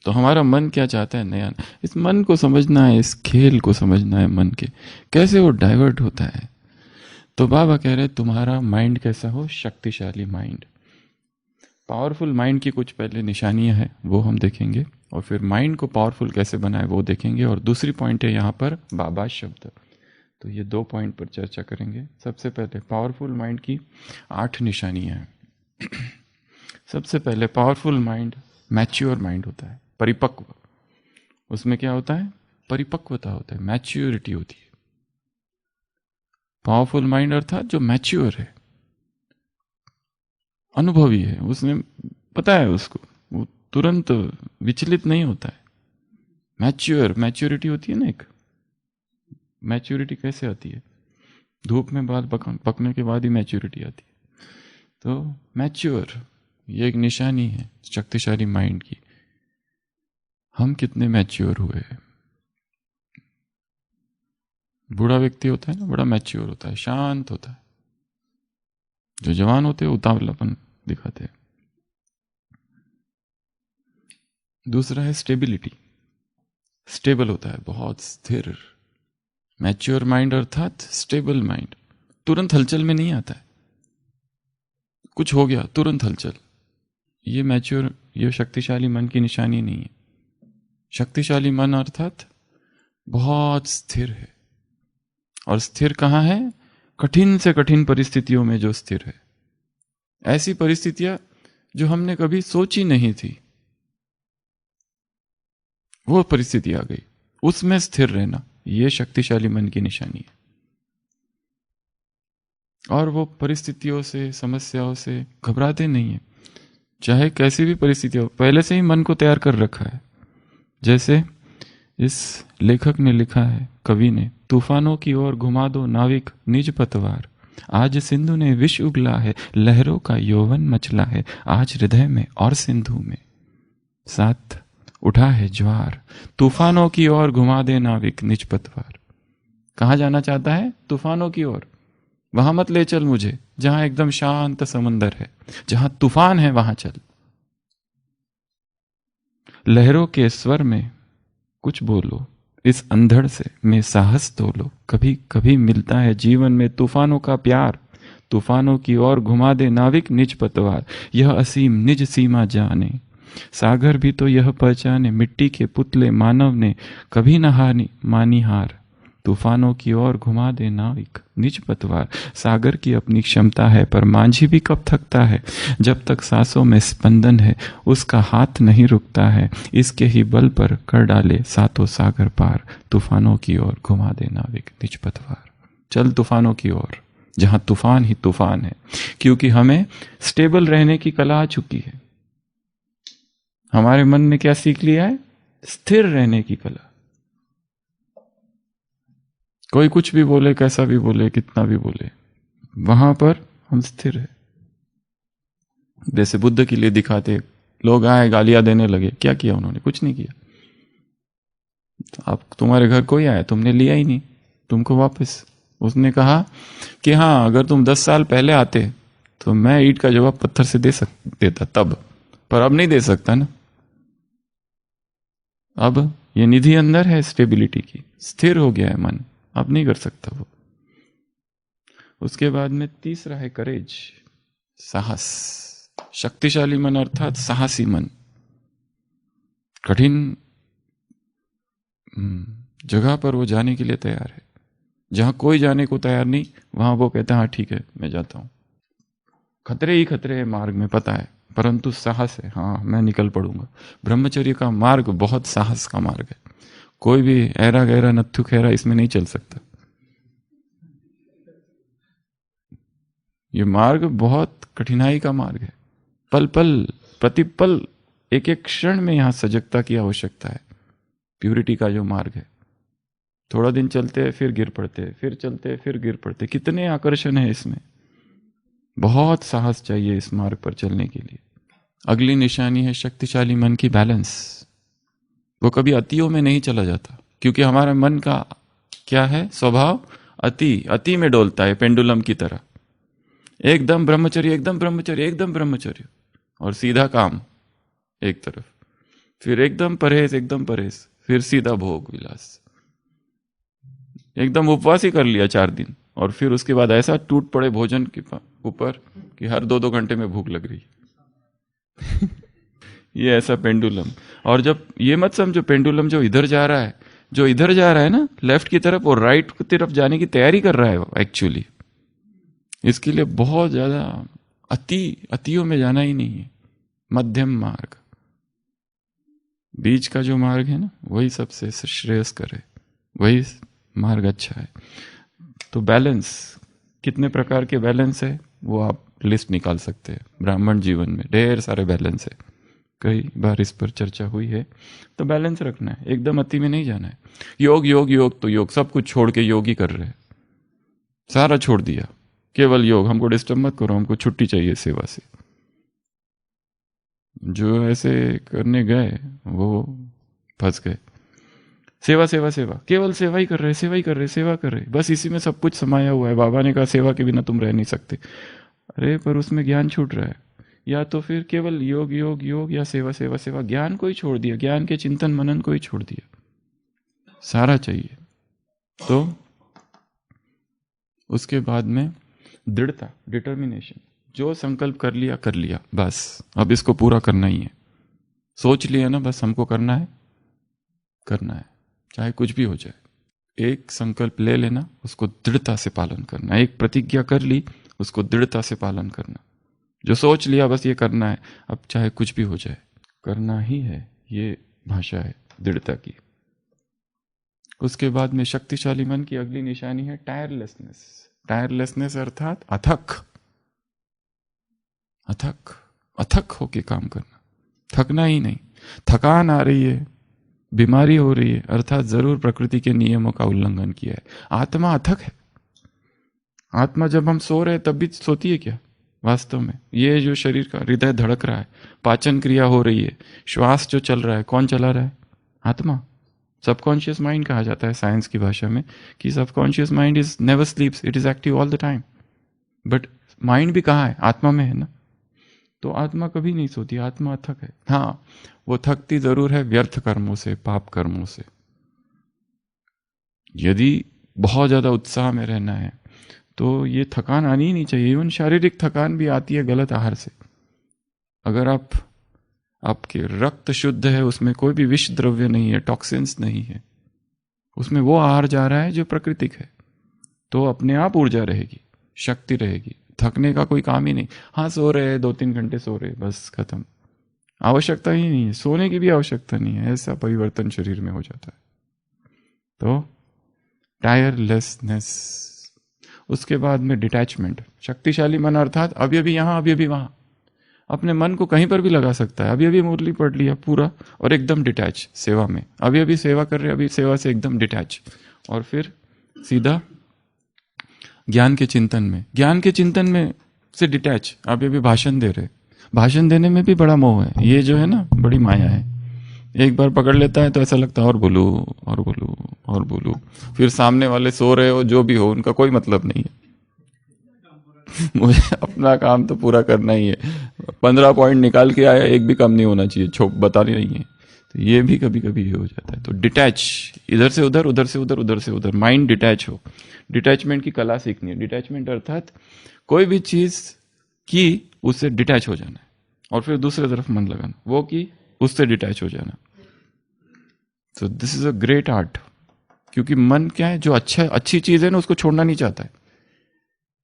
तो हमारा मन क्या चाहता है, नया, इस मन को समझना है, इस खेल को समझना है, मन के कैसे वो डाइवर्ट होता है। तो बाबा कह रहे तुम्हारा माइंड कैसा हो, शक्तिशाली माइंड। पावरफुल माइंड की कुछ पहले निशानियां हैं, वो हम देखेंगे, और फिर माइंड को पावरफुल कैसे बनाए वो देखेंगे। और दूसरी पॉइंट है यहाँ पर बाबा शब्द। तो ये 2 पॉइंट पर चर्चा करेंगे। सबसे पहले पावरफुल माइंड की 8 निशानियां हैं। सबसे पहले पावरफुल माइंड मैच्योर माइंड होता है, परिपक्व। उसमें क्या होता है, परिपक्वता होता है, मैच्योरिटी होती है। पावरफुल माइंड अर्थात जो मैच्योर है, अनुभवी है, उसने पता है उसको, वो तुरंत विचलित नहीं होता है। मैच्योरिटी होती है ना एक। मैच्योरिटी कैसे आती है, धूप में बाल पकने के बाद ही मैच्योरिटी आती है। तो मैच्योर ये एक निशानी है शक्तिशाली माइंड की। हम कितने मैच्योर हुए हैं। बूढ़ा व्यक्ति होता है ना, बड़ा मैच्योर होता है, शांत होता है। जो जवान होते हैं उतावलापन दिखाते हैं। दूसरा है स्टेबिलिटी, स्टेबल होता है, बहुत स्थिर। मैच्योर माइंड अर्थात स्टेबल माइंड, तुरंत हलचल में नहीं आता है। कुछ हो गया तुरंत हलचल, ये मैच्योर, ये शक्तिशाली मन की निशानी नहीं है। शक्तिशाली मन अर्थात बहुत स्थिर है। और स्थिर कहाँ है, कठिन से कठिन परिस्थितियों में जो स्थिर है। ऐसी परिस्थितियां जो हमने कभी सोची नहीं थी, वो परिस्थिति आ गई, उसमें स्थिर रहना, ये शक्तिशाली मन की निशानी है। और वो परिस्थितियों से, समस्याओं से घबराते नहीं है, चाहे कैसी भी परिस्थिति हो। पहले से ही मन को तैयार कर रखा है। जैसे इस लेखक ने लिखा है, कवि ने, तूफानों की ओर घुमा दो नाविक निज पतवार, आज सिंधु ने विष उगला है, लहरों का यौवन मचला है, आज हृदय में और सिंधु में साथ उठा है ज्वार। तूफानों की ओर घुमा दे नाविक निज पतवार। कहाँ जाना चाहता है, तूफानों की ओर। वहां मत ले चल मुझे, जहां एकदम शांत समंदर है, जहां तूफान है वहां चल। लहरों के स्वर में कुछ बोलो, इस अंधड़ से मैं साहस तोलो। कभी कभी मिलता है जीवन में तूफानों का प्यार, तूफानों की ओर घुमा दे नाविक निज पतवार। यह असीम निज सीमा जाने, सागर भी तो यह पहचाने। मिट्टी के पुतले मानव ने कभी न हानि मानी हार। तूफानों की ओर घुमा दे नाविक निज पतवार। सागर की अपनी क्षमता है, पर मांझी भी कब थकता है। जब तक सांसों में स्पंदन है, उसका हाथ नहीं रुकता है। इसके ही बल पर कर डाले सातों सागर पार। तूफानों की ओर घुमा दे नाविक निज पतवार। चल तूफानों की ओर, जहां तूफान ही तूफान है, क्योंकि हमें स्टेबल रहने की कला आ चुकी है। हमारे मन ने क्या सीख लिया है? स्थिर रहने की कला। कोई कुछ भी बोले, कैसा भी बोले, कितना भी बोले, वहां पर हम स्थिर है। जैसे बुद्ध के लिए दिखाते, लोग आए गालियां देने लगे, क्या किया उन्होंने? कुछ नहीं किया। आप तुम्हारे घर कोई आया, तुमने लिया ही नहीं, तुमको वापस। उसने कहा कि हाँ, अगर तुम 10 साल पहले आते तो मैं ईंट का जवाब पत्थर से दे देता तब, पर अब नहीं दे सकता ना। अब ये निधि अंदर है स्टेबिलिटी की, स्थिर हो गया है मन, अब नहीं कर सकता वो। उसके बाद में तीसरा है करेज, साहस। शक्तिशाली मन अर्थात साहसी मन। कठिन जगह पर वो जाने के लिए तैयार है। जहां कोई जाने को तैयार नहीं, वहां वो कहता है हाँ ठीक है मैं जाता हूं। खतरे ही खतरे है मार्ग में, पता है, परंतु साहस है, हाँ मैं निकल पड़ूंगा। ब्रह्मचर्य का मार्ग बहुत साहस का मार्ग है। कोई भी ऐरा गहरा नत्थु खैरा इसमें नहीं चल सकता। ये मार्ग बहुत कठिनाई का मार्ग है। पल पल प्रतिपल एक एक क्षण में यहां सजगता की आवश्यकता है। प्यूरिटी का जो मार्ग है, थोड़ा दिन चलते हैं फिर गिर पड़ते हैं, फिर चलते हैं फिर गिर पड़ते हैं। कितने आकर्षण है इसमें, बहुत साहस चाहिए इस मार्ग पर चलने के लिए। अगली निशानी है शक्तिशाली मन की बैलेंस। वो कभी अतियों में नहीं चला जाता, क्योंकि हमारा मन का क्या है स्वभाव? अति में डोलता है, पेंडुलम की तरह। एकदम ब्रह्मचर्य, एकदम ब्रह्मचर्य, एकदम ब्रह्मचर्य, और सीधा काम एक तरफ, फिर एकदम परहेज, एकदम परहेज, फिर सीधा भोग विलास। एकदम उपवास ही कर लिया 4 दिन, और फिर उसके बाद ऐसा टूट पड़े भोजन के ऊपर कि हर 2-2 घंटे में भूख लग रही है। ये ऐसा पेंडुलम। और जब ये मत समझो पेंडुलम जो इधर जा रहा है, जो इधर जा रहा है ना लेफ्ट की तरफ, और राइट की तरफ जाने की तैयारी कर रहा है एक्चुअली। इसके लिए बहुत ज्यादा अतियों में जाना ही नहीं है। मध्यम मार्ग, बीच का जो मार्ग है ना, वही सबसे श्रेयस्कर है, वही मार्ग अच्छा है। तो बैलेंस, कितने प्रकार के बैलेंस है वो आप लिस्ट निकाल सकते हैं। ब्राह्मण जीवन में ढेर सारे बैलेंस है, कई बार इस पर चर्चा हुई है। तो बैलेंस रखना है, एकदम अति में नहीं जाना है। योग योग योग तो योग, सब कुछ छोड़ के योग ही कर रहे हैं, सारा छोड़ दिया, केवल योग। हमको डिस्टर्ब मत करो, हमको छुट्टी चाहिए सेवा से। जो ऐसे करने गए वो फंस गए। सेवा सेवा सेवा, केवल सेवा ही कर रहे, सेवा ही कर रहे, सेवा कर रहे, बस इसी में सब कुछ समाया हुआ है। बाबा ने कहा सेवा के बिना तुम रह नहीं सकते। अरे पर उसमें ज्ञान छूट रहा है। या तो फिर केवल योग योग योग, या सेवा सेवा सेवा, ज्ञान को ही छोड़ दिया, ज्ञान के चिंतन मनन को ही छोड़ दिया, सारा चाहिए। तो उसके बाद में दृढ़ता, डिटर्मिनेशन। जो संकल्प कर लिया, बस अब इसको पूरा करना ही है। सोच लिया ना, बस हमको करना है, चाहे कुछ भी हो जाए। एक संकल्प ले लेना, उसको दृढ़ता से पालन करना। एक प्रतिज्ञा कर ली, उसको दृढ़ता से पालन करना। जो सोच लिया बस ये करना है, अब चाहे कुछ भी हो जाए, करना ही है। ये भाषा है दृढ़ता की। उसके बाद में शक्तिशाली मन की अगली निशानी है टायरलेसनेस। टायरलेसनेस अर्थात अथक होके काम करना, थकना ही नहीं। थकान आ रही है, बीमारी हो रही है, अर्थात जरूर प्रकृति के नियमों का उल्लंघन किया है। आत्मा अथक है। आत्मा जब हम सो रहे तब भी सोती है क्या? वास्तव में ये जो शरीर का हृदय धड़क रहा है, पाचन क्रिया हो रही है, श्वास जो चल रहा है, कौन चला रहा है? आत्मा। सबकॉन्शियस माइंड कहा जाता है साइंस की भाषा में कि subconscious mind is never स्लीप्स, it is active all the time. But mind भी कहाँ है? आत्मा में है ना। तो आत्मा कभी नहीं सोती, आत्मा अथक है। हाँ, वो थकती जरूर है व्यर्थ कर्मों से, पाप कर्मों से। यदि बहुत ज्यादा उत्साह में रहना है तो ये थकान आनी ही नहीं चाहिए। इवन शारीरिक थकान भी आती है गलत आहार से। अगर आपके रक्त शुद्ध है, उसमें कोई भी विष द्रव्य नहीं है, टॉक्सिन्स नहीं है, उसमें वो आहार जा रहा है जो प्राकृतिक है, तो अपने आप ऊर्जा रहेगी, शक्ति रहेगी, थकने का कोई काम ही नहीं। हाँ, सो रहे 2-3 घंटे सो रहे, बस खत्म। आवश्यकता ही नहीं है, सोने की भी आवश्यकता नहीं है। ऐसा परिवर्तन शरीर में हो जाता है। तो टायरलेसनेस, उसके बाद में डिटैचमेंट। शक्तिशाली मन अर्थात अभी अभी यहां, अभी अभी वहां, अपने मन को कहीं पर भी लगा सकता है। अभी अभी मुरली पढ़ लिया पूरा और एकदम डिटैच सेवा में, अभी अभी सेवा कर रहे, अभी सेवा से एकदम डिटैच, और फिर सीधा ज्ञान के चिंतन में, ज्ञान के चिंतन में से डिटैच। अभी अभी भाषण दे रहे, भाषण देने में भी बड़ा मोह है। ये जो है ना, बड़ी माया है। एक बार पकड़ लेता है तो ऐसा लगता है और बोलूं और बोलूं और बोलूं। फिर सामने वाले सो रहे हो, जो भी हो, उनका कोई मतलब नहीं है। मुझे अपना काम तो पूरा करना ही है। 15 पॉइंट निकाल के आया, एक भी कम नहीं होना चाहिए, छोक बतानी नहीं है। तो ये भी कभी कभी ये हो जाता है। तो डिटैच, इधर से उधर, उधर से उधर, उधर से उधर, माइंड डिटैच हो। डिटैचमेंट की कला सीखनी है। डिटैचमेंट अर्थात कोई भी चीज की उससे डिटैच हो जाना है, और फिर दूसरे तरफ मन लगाना, वो की उससे डिटैच हो जाना। तो this is a great art. क्योंकि मन क्या है, जो अच्छी चीज है ना, उसको छोड़ना नहीं चाहता है।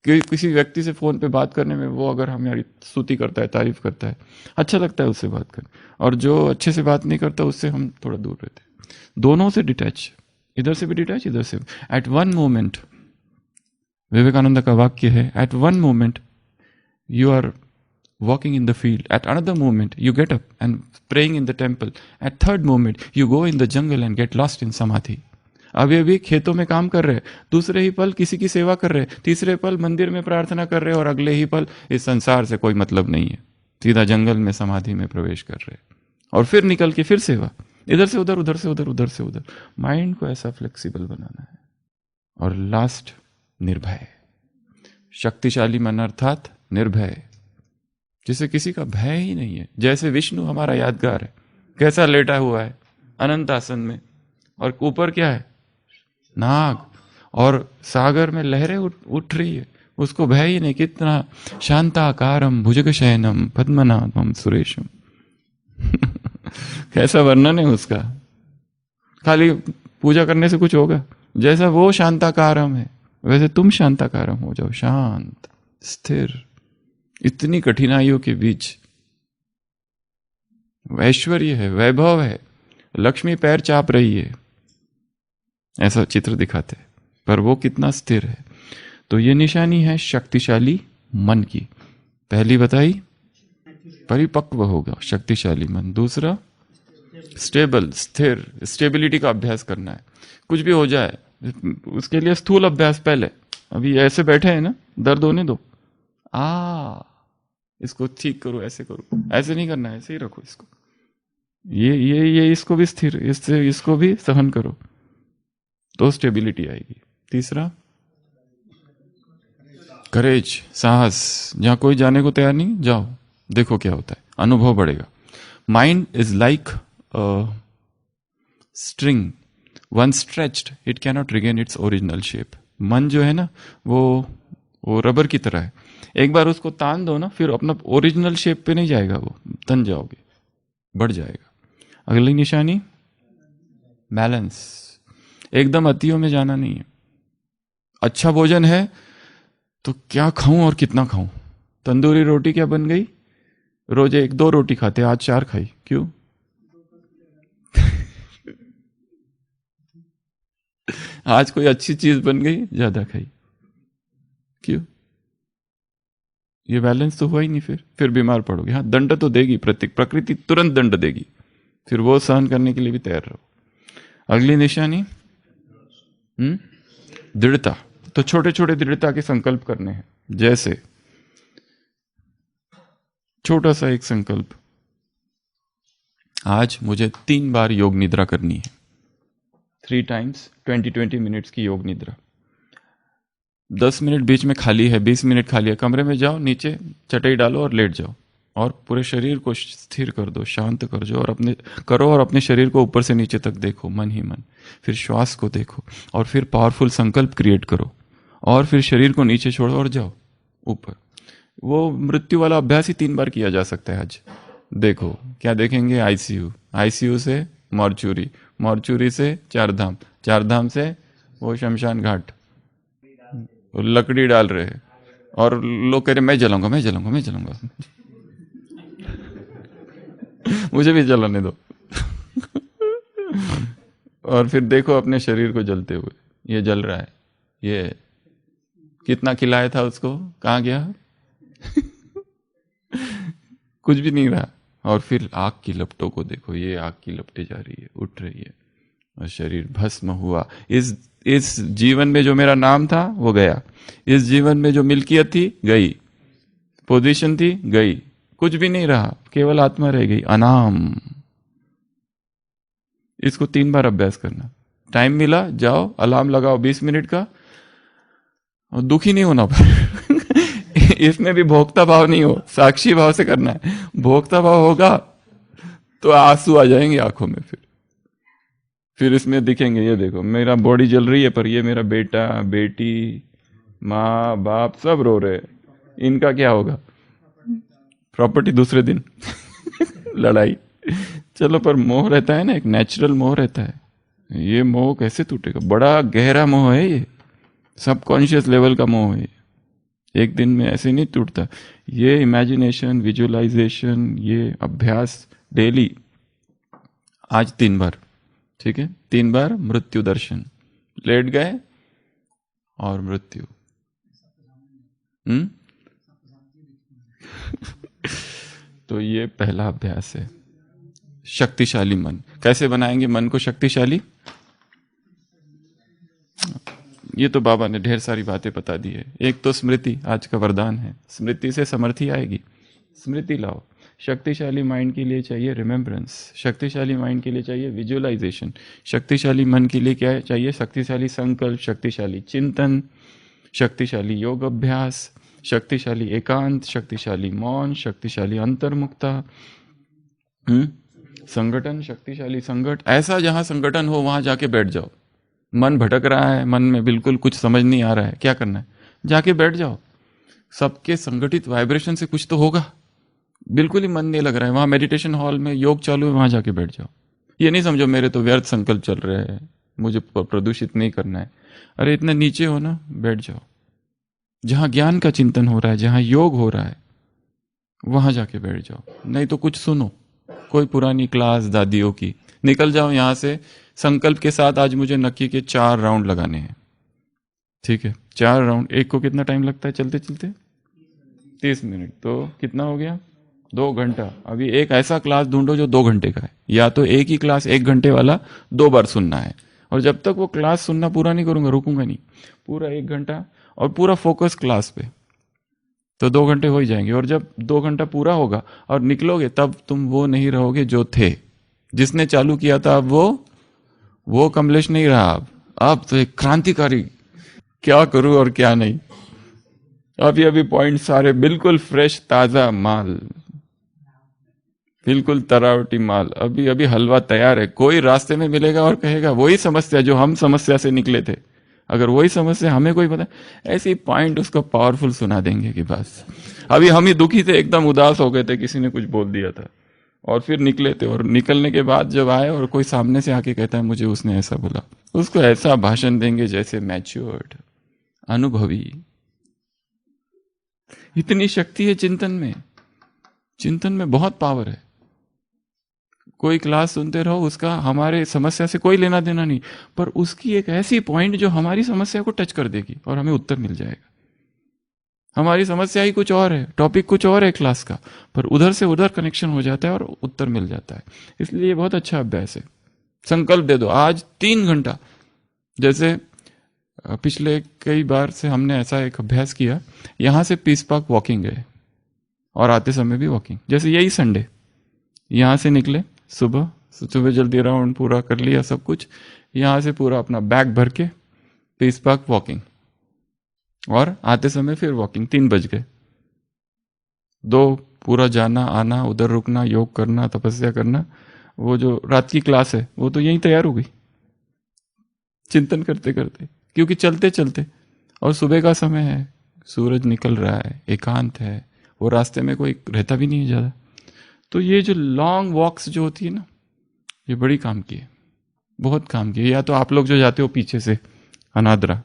कि किसी व्यक्ति से फोन पे बात करने में वो अगर हमारी स्तुति करता है, तारीफ करता है, अच्छा लगता है उससे बात करना, और जो अच्छे से बात नहीं करता उससे हम थोड़ा दूर रहते हैं। दोनों से डिटैच, इधर से भी डिटैच, इधर से। एट वन मोमेंट, विवेकानंद का वाक्य है, at one moment you are walking in the field, at another moment you get up and praying in the temple, at third moment you go in the jungle and get lost in samadhi. अभी अभी खेतों में काम कर रहे, दूसरे ही पल किसी की सेवा कर रहे, तीसरे पल मंदिर में प्रार्थना कर रहे, और अगले ही पल इस संसार से कोई मतलब नहीं है, सीधा जंगल में समाधि में प्रवेश कर रहे, और फिर निकल के फिर सेवा, इधर से उधर, उधर से उधर, उधर से उधर। माइंड को ऐसा फ्लेक्सिबल बनाना है। और लास्ट, निर्भय। शक्तिशाली मन अर्थात निर्भय, जिसे किसी का भय ही नहीं है। जैसे विष्णु हमारा यादगार है, कैसा लेटा हुआ है अनंत आसन में, और ऊपर क्या है, नाग, और सागर में लहरें उठ रही है, उसको भय ही नहीं। कितना शांताकारम भुजगशयनम पद्मनाभम सुरेशम। कैसा वर्णन है उसका। खाली पूजा करने से कुछ होगा? जैसा वो शांताकारम है, वैसे तुम शांताकारम हो जाओ, शांत स्थिर। इतनी कठिनाइयों के बीच ऐश्वर्य है, वैभव है, लक्ष्मी पैर चाप रही है, ऐसा चित्र दिखाते हैं, पर वो कितना स्थिर है। तो ये निशानी है शक्तिशाली मन की। पहली बताई, परिपक्व होगा शक्तिशाली मन। दूसरा, स्टेबल, स्थिर, स्टेबिलिटी का अभ्यास करना है। कुछ भी हो जाए उसके लिए स्थूल अभ्यास पहले। अभी ऐसे बैठे हैं ना, दर्द होने दो, इसको ठीक करो, ऐसे करो, ऐसे नहीं करना है, ऐसे ही रखो इसको, ये इसको भी स्थिर, इसको भी सहन करो, तो स्टेबिलिटी आएगी। तीसरा, करेज, साहस। जहां कोई जाने को तैयार नहीं, जाओ, देखो क्या होता है, अनुभव बढ़ेगा। Mind is like string, one stretched it cannot regain its original shape. मन जो है ना, वो रबर की तरह है, एक बार उसको तान दो ना, फिर अपना ओरिजिनल शेप पे नहीं जाएगा, वो तन जाओगे, बढ़ जाएगा। अगली निशानी, बैलेंस। एकदम अतियों में जाना नहीं है। अच्छा भोजन है तो क्या खाऊं और कितना खाऊं। तंदूरी रोटी क्या बन गई, रोज 1-2 रोटी खाते, आज 4 खाई, क्यों? आज कोई अच्छी चीज बन गई, ज्यादा खाई, क्यों? ये बैलेंस तो हुआ ही नहीं। फिर बीमार पड़ोगे। हाँ, दंड तो देगी, प्रकृति तुरंत दंड देगी, फिर वो सहन करने के लिए भी तैयार रहो। अगली निशानी, दृढ़ता। तो छोटे छोटे दृढ़ता के संकल्प करने हैं। जैसे छोटा सा एक संकल्प, आज मुझे 3 बार योग निद्रा करनी है, 3 times 20-20 मिनट्स की योग निद्रा। 10 मिनट बीच में खाली है, 20 मिनट खाली है, कमरे में जाओ, नीचे चटाई डालो और लेट जाओ और पूरे शरीर को स्थिर कर दो, शांत कर दो और अपने शरीर को ऊपर से नीचे तक देखो, मन ही मन। फिर श्वास को देखो और फिर पावरफुल संकल्प क्रिएट करो और फिर शरीर को नीचे छोड़ो और जाओ ऊपर। वो मृत्यु वाला अभ्यास ही 3 बार किया जा सकता है आज। देखो क्या देखेंगे, आईसीयू से मॉर्चुरी से चार धाम से वो शमशान घाट, लकड़ी डाल रहे हैं और लोग कह रहे मैं जलाऊंगा मुझे भी जलाने दो और फिर देखो अपने शरीर को जलते हुए, ये जल रहा है, ये कितना खिलाया था उसको, कहाँ गया कुछ भी नहीं रहा। और फिर आग की लपटों को देखो, ये आग की लपटें जा रही है, उठ रही है और शरीर भस्म हुआ। इस जीवन में जो मेरा नाम था वो गया, इस जीवन में जो मिल्कियत थी गई, पोजीशन थी गई, कुछ भी नहीं रहा, केवल आत्मा रह गई, अनाम। इसको 3 बार अभ्यास करना। टाइम मिला जाओ, अलार्म लगाओ 20 मिनट का, और दुखी नहीं होना पर इसमें भी भोक्ता भाव नहीं हो, साक्षी भाव से करना है। भोक्ता भाव होगा तो आंसू आ जाएंगे आंखों में, फिर इसमें दिखेंगे, ये देखो मेरा बॉडी जल रही है पर ये मेरा बेटा बेटी माँ बाप सब रो रहे हैं, इनका क्या होगा, प्रॉपर्टी दूसरे दिन लड़ाई। चलो पर मोह रहता है ना, एक नेचुरल मोह रहता है, ये मोह कैसे टूटेगा, बड़ा गहरा मोह है ये, सबकॉन्शियस लेवल का मोह है, एक दिन में ऐसे नहीं टूटता। ये इमेजिनेशन, विजुअलाइजेशन, ये अभ्यास डेली, आज 3 बार, ठीक है, 3 बार मृत्यु दर्शन, लेट गए और मृत्यु। तो ये पहला अभ्यास है। शक्तिशाली मन कैसे बनाएंगे, मन को शक्तिशाली, ये तो बाबा ने ढेर सारी बातें बता दी है। एक तो स्मृति आज का वरदान है, स्मृति से समर्थी आएगी, स्मृति लाओ। शक्तिशाली माइंड के लिए चाहिए रिमेम्बरेंस, शक्तिशाली माइंड के लिए चाहिए विजुअलाइजेशन, शक्तिशाली मन के लिए क्या चाहिए, शक्तिशाली संकल्प, शक्तिशाली चिंतन, शक्तिशाली योग अभ्यास, शक्तिशाली एकांत, शक्तिशाली मौन, शक्तिशाली अंतर्मुक्ता, संगठन, शक्तिशाली संगठ। ऐसा जहां संगठन हो वहां जाके बैठ जाओ। मन भटक रहा है, मन में बिल्कुल कुछ समझ नहीं आ रहा है, क्या करना है, जाके बैठ जाओ। सबके संगठित वाइब्रेशन से कुछ तो होगा, बिल्कुल ही मन नहीं लग रहा है, वहां मेडिटेशन हॉल में योग चालू है, वहां जाके बैठ जाओ। ये नहीं समझो मेरे तो व्यर्थ संकल्प चल रहे हैं, मुझे प्रदूषित नहीं करना है। अरे इतना नीचे हो ना, बैठ जाओ। जहां ज्ञान का चिंतन हो रहा है, जहां योग हो रहा है, वहां जाके बैठ जाओ। नहीं तो कुछ सुनो, कोई पुरानी क्लास दादियों की, निकल जाओ यहां से संकल्प के साथ, आज मुझे नक्की के 4 राउंड लगाने हैं, ठीक है, 4 राउंड। एक को कितना टाइम लगता है चलते चलते, 30 मिनट, तो कितना हो गया, 2 घंटा। अभी एक ऐसा क्लास ढूंढो जो 2 घंटे का है, या तो एक ही क्लास 1 घंटे वाला 2 बार सुनना है। और जब तक वो क्लास सुनना पूरा नहीं करूंगा, रुकूंगा नहीं, पूरा 1 घंटा और पूरा फोकस क्लास पे, तो 2 घंटे हो ही जाएंगे। और जब 2 घंटा पूरा होगा और निकलोगे, तब तुम वो नहीं रहोगे जो थे, जिसने चालू किया था। अब वो कमलेश नहीं रहा, अब तो एक क्रांतिकारी, क्या करूं और क्या नहीं। अभी पॉइंट सारे बिल्कुल फ्रेश ताजा माल, बिल्कुल तरावटी माल, अभी हलवा तैयार है। कोई रास्ते में मिलेगा और कहेगा वही समस्या जो हम समस्या से निकले थे, अगर वही समस्या हमें कोई पता, ऐसी पॉइंट उसको पावरफुल सुना देंगे कि बस। अभी हम ही दुखी थे, एकदम उदास हो गए थे, किसी ने कुछ बोल दिया था, और फिर निकले थे, और निकलने के बाद जब आए और कोई सामने से आके कहता है मुझे उसने ऐसा बोला, उसको ऐसा भाषण देंगे जैसे मैच्योर्ड, अनुभवी। इतनी शक्ति है चिंतन में, चिंतन में बहुत पावर है। कोई क्लास सुनते रहो, उसका हमारे समस्या से कोई लेना देना नहीं, पर उसकी एक ऐसी पॉइंट जो हमारी समस्या को टच कर देगी और हमें उत्तर मिल जाएगा। हमारी समस्या ही कुछ और है, टॉपिक कुछ और है क्लास का, पर उधर से उधर कनेक्शन हो जाता है और उत्तर मिल जाता है। इसलिए ये बहुत अच्छा अभ्यास है। संकल्प दे दो आज 3 घंटा, जैसे पिछले कई बार से हमने ऐसा एक अभ्यास किया, यहां से पीस पार्क वॉकिंग गए और आते समय भी वॉकिंग, जैसे यही संडे यहां से निकले, सुबह जल्दी राउंड पूरा कर लिया सब कुछ, यहां से पूरा अपना बैग भर के पीस पार्क वॉकिंग, और आते समय फिर वॉकिंग, 3 बज गए। 2 पूरा जाना आना, उधर रुकना, योग करना, तपस्या करना। वो जो रात की क्लास है वो तो यहीं तैयार हो गई चिंतन करते करते, क्योंकि चलते चलते। और सुबह का समय है, सूरज निकल रहा है, एकांत है, वो रास्ते में कोई रहता भी नहीं है ज़्यादा। तो ये जो लॉन्ग वॉक्स जो होती है ना, ये बड़ी काम की है, बहुत काम की है। या तो आप लोग जो जाते हो पीछे से अनादरा,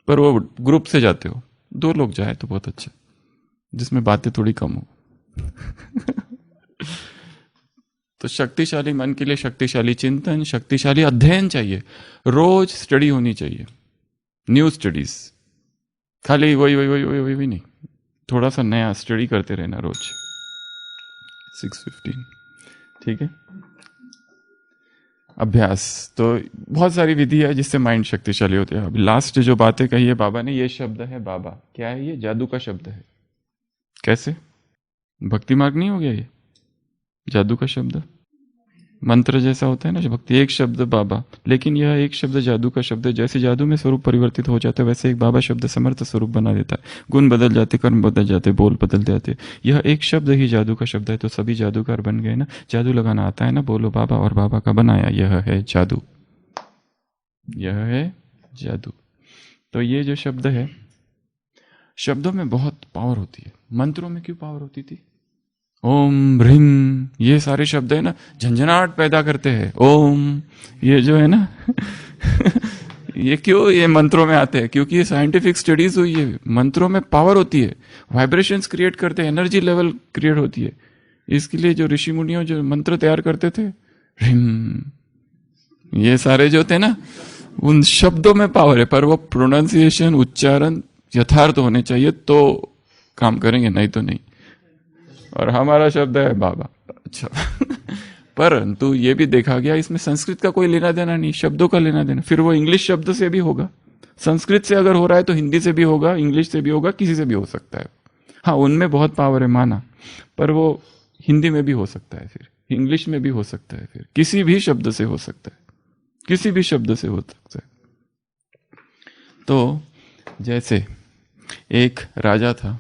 पर वो ग्रुप से जाते हो, 2 लोग जाए तो बहुत अच्छा, जिसमें बातें थोड़ी कम हो। तो शक्तिशाली मन के लिए शक्तिशाली चिंतन, शक्तिशाली अध्ययन चाहिए। रोज स्टडी होनी चाहिए, न्यू स्टडीज, खाली वही नहीं, थोड़ा सा नया स्टडी करते रहना रोज। 6:15 ठीक है। अभ्यास तो बहुत सारी विधि है जिससे माइंड शक्तिशाली होती है। अभी लास्ट जो बातें कही है बाबा ने, ये शब्द है बाबा, क्या है ये? जादू का शब्द है। कैसे? भक्ति मार्ग नहीं हो गया ये? जादू का शब्द, मंत्र जैसा होता है ना भक्ति। एक शब्द बाबा, लेकिन यह एक शब्द जादू का शब्द है। जैसे जादू में स्वरूप परिवर्तित हो जाता है, वैसे एक बाबा शब्द समर्थ स्वरूप बना देता है। गुण बदल जाते, कर्म बदल जाते, बोल बदल जाते। यह एक शब्द ही जादू का शब्द है। तो सभी जादूगर बन गए ना। जादू लगाना आता है ना, बोलो बाबा और बाबा का बनाया, यह है जादू, यह है जादू। तो ये जो शब्द है, शब्दों में बहुत पावर होती है। मंत्रों में क्यों पावर होती थी? ओम ह्रीम, ये सारे शब्द है ना, झंझनाहट पैदा करते हैं। ओम, ये जो है ना ये क्यों ये मंत्रों में आते हैं? क्योंकि ये साइंटिफिक स्टडीज हुई है। मंत्रों में पावर होती है, वाइब्रेशंस क्रिएट करते हैं, एनर्जी लेवल क्रिएट होती है। इसके लिए जो ऋषि मुनियों जो मंत्र तैयार करते थे, ह्रीम, ये सारे जो थे ना, उन शब्दों में पावर है। पर वो प्रोनाउंसिएशन, उच्चारण यथार्थ होने चाहिए तो काम करेंगे, नहीं तो नहीं। और हमारा शब्द है बाबा। अच्छा परंतु ये भी देखा गया, इसमें संस्कृत का कोई लेना देना नहीं, शब्दों का लेना देना। फिर वो इंग्लिश शब्द से भी होगा, संस्कृत से अगर हो रहा है तो हिंदी से भी होगा, इंग्लिश से भी होगा, किसी से भी हो सकता है। हाँ, उनमें बहुत पावर है माना, पर वो हिंदी में भी हो सकता है, फिर इंग्लिश में भी हो सकता है, फिर किसी भी शब्द से हो सकता है, किसी भी शब्द से हो सकता है। तो जैसे एक राजा था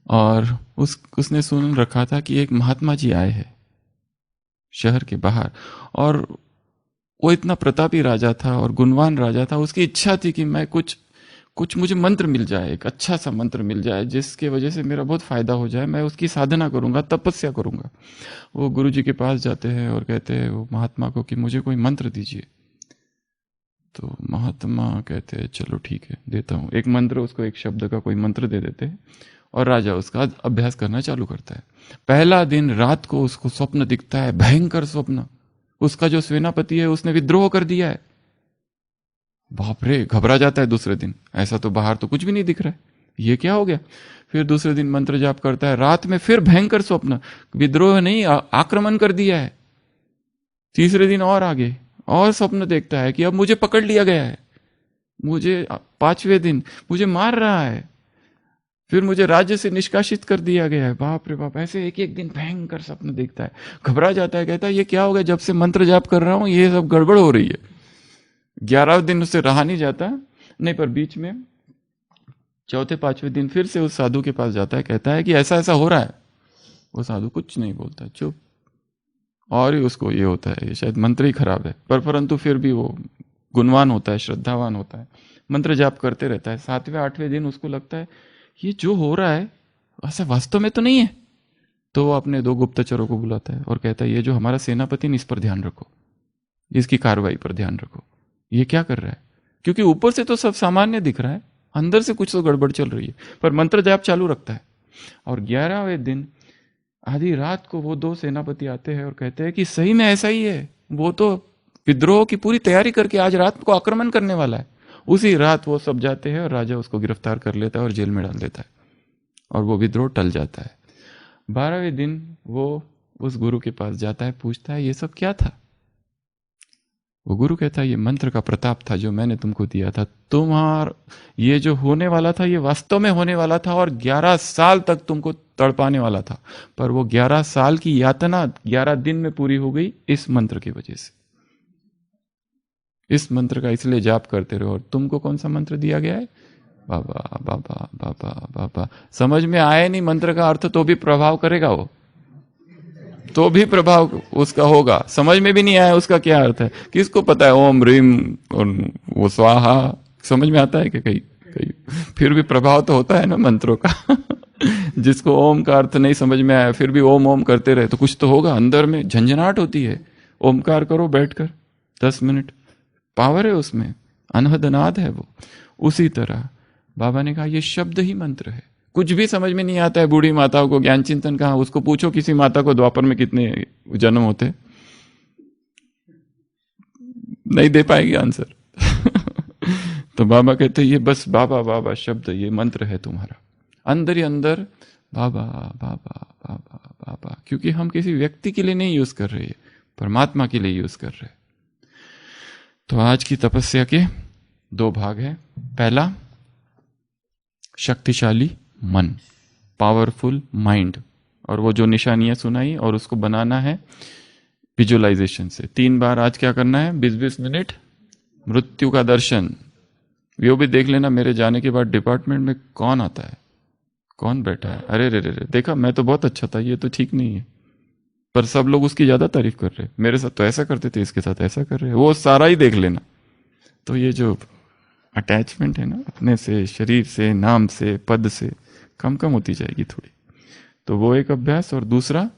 और उसने सुन रखा था कि एक महात्मा जी आए हैं शहर के बाहर, और वो इतना प्रतापी राजा था और गुणवान राजा था। उसकी इच्छा थी कि मैं कुछ मुझे मंत्र मिल जाए, एक अच्छा सा मंत्र मिल जाए जिसके वजह से मेरा बहुत फायदा हो जाए, मैं उसकी साधना करूंगा, तपस्या करूंगा। वो गुरु जी के पास जाते हैं और कहते हैं वो महात्मा को कि मुझे कोई मंत्र दीजिए। तो महात्मा कहते हैं चलो ठीक है देता हूँ। एक मंत्र, उसको एक शब्द का कोई मंत्र दे देते हैं और राजा उसका अभ्यास करना चालू करता है। पहला दिन रात को उसको स्वप्न दिखता है, भयंकर स्वप्न। उसका जो सेनापति है उसने विद्रोह कर दिया है। बाप रे, घबरा जाता है। दूसरे दिन ऐसा तो बाहर तो कुछ भी नहीं दिख रहा है, ये क्या हो गया? फिर दूसरे दिन मंत्र जाप करता है, रात में फिर भयंकर स्वप्न, विद्रोह नहीं आक्रमण कर दिया है। तीसरे दिन और आगे और स्वप्न देखता है कि अब मुझे पकड़ लिया गया है, मुझे 5वें दिन मुझे मार रहा है, फिर मुझे राज्य से निष्कासित कर दिया गया है। बाप रे बाप, ऐसे एक एक दिन भयंकर स्वप्न देखता है, घबरा जाता है, कहता है ये क्या हो गया? जब से मंत्र जाप कर रहा हूं ये सब गड़बड़ हो रही है। 11वें दिन उससे रहा नहीं जाता, नहीं पर बीच में 4-5वें दिन फिर से उस साधु के पास जाता है, कहता है कि ऐसा ऐसा हो रहा है। वो साधु कुछ नहीं बोलता, चुप। और ही उसको ये होता है ये शायद मंत्र ही खराब है, परंतु फिर भी वो गुणवान होता है, श्रद्धावान होता है, मंत्र जाप करते रहता है। 7वें-8वें दिन उसको लगता है ये जो हो रहा है ऐसा वास्तव में तो नहीं है। तो वो अपने 2 गुप्तचरों को बुलाता है और कहता है ये जो हमारा सेनापति है इस पर ध्यान रखो, इसकी कार्रवाई पर ध्यान रखो, ये क्या कर रहा है? क्योंकि ऊपर से तो सब सामान्य दिख रहा है, अंदर से कुछ तो गड़बड़ चल रही है। पर मंत्र जाप चालू रखता है। और 11वें दिन आधी रात को वो 2 सेनापति आते हैं और कहते हैं कि सही में ऐसा ही है, वो तो विद्रोह की पूरी तैयारी करके आज रात को आक्रमण करने वाला है। उसी रात वो सब जाते हैं और राजा उसको गिरफ्तार कर लेता है और जेल में डाल देता है और वो विद्रोह टल जाता है। 12वें दिन वो उस गुरु के पास जाता है, पूछता है ये सब क्या था? वो गुरु कहता है ये मंत्र का प्रताप था जो मैंने तुमको दिया था। तुम्हार ये जो होने वाला था ये वास्तव में होने वाला था और 11 साल तक तुमको तड़पाने वाला था, पर वो 11 साल की यातना 11 दिन में पूरी हो गई इस मंत्र की वजह से। इस मंत्र का इसलिए जाप करते रहो। और तुमको कौन सा मंत्र दिया गया है? बाबा बाबा बाबा बाबा। समझ में आए नहीं मंत्र का अर्थ तो भी प्रभाव करेगा वो, तो भी प्रभाव उसका होगा। समझ में भी नहीं आया उसका क्या अर्थ है, किसको पता है ओम ह्रीम और वो स्वाहा, समझ में आता है कि कहीं कहीं फिर भी प्रभाव तो होता है ना मंत्रों का। जिसको ओम का अर्थ नहीं समझ में आया फिर भी ओम ओम करते रहे तो कुछ तो होगा, अंदर में झंझनाहट होती है। ओमकार करो बैठकर 10 मिनट, पावर है उसमें, अनहद नाद है वो। उसी तरह बाबा ने कहा ये शब्द ही मंत्र है। कुछ भी समझ में नहीं आता है बूढ़ी माताओं को, ज्ञान चिंतन कहाँ, उसको पूछो किसी माता को द्वापर में कितने जन्म होते, नहीं दे पाएगी आंसर। तो बाबा कहते ये बस बाबा बाबा शब्द, ये मंत्र है तुम्हारा, अंदर ही अंदर बाबा बाबा बाबा बाबा। क्योंकि हम किसी व्यक्ति के लिए नहीं यूज कर रहे, परमात्मा के लिए यूज कर रहे। तो आज की तपस्या के 2 भाग हैं। पहला, शक्तिशाली मन, पावरफुल माइंड, और वो जो निशानियां सुनाई और उसको बनाना है विजुअलाइजेशन से। 3 बार आज क्या करना है, 20-20 मिनट मृत्यु का दर्शन। वो भी देख लेना मेरे जाने के बाद डिपार्टमेंट में कौन आता है, कौन बैठा है। अरे रे रे रे, देखा मैं तो बहुत अच्छा था, ये तो ठीक नहीं है। पर सब लोग उसकी ज्यादा तारीफ कर रहे, मेरे साथ तो ऐसा करते थे, इसके साथ ऐसा कर रहे, वो सारा ही देख लेना। तो ये जो अटैचमेंट है ना अपने से, शरीर से, नाम से, पद से कम कम होती जाएगी थोड़ी। तो वो एक अभ्यास। और दूसरा,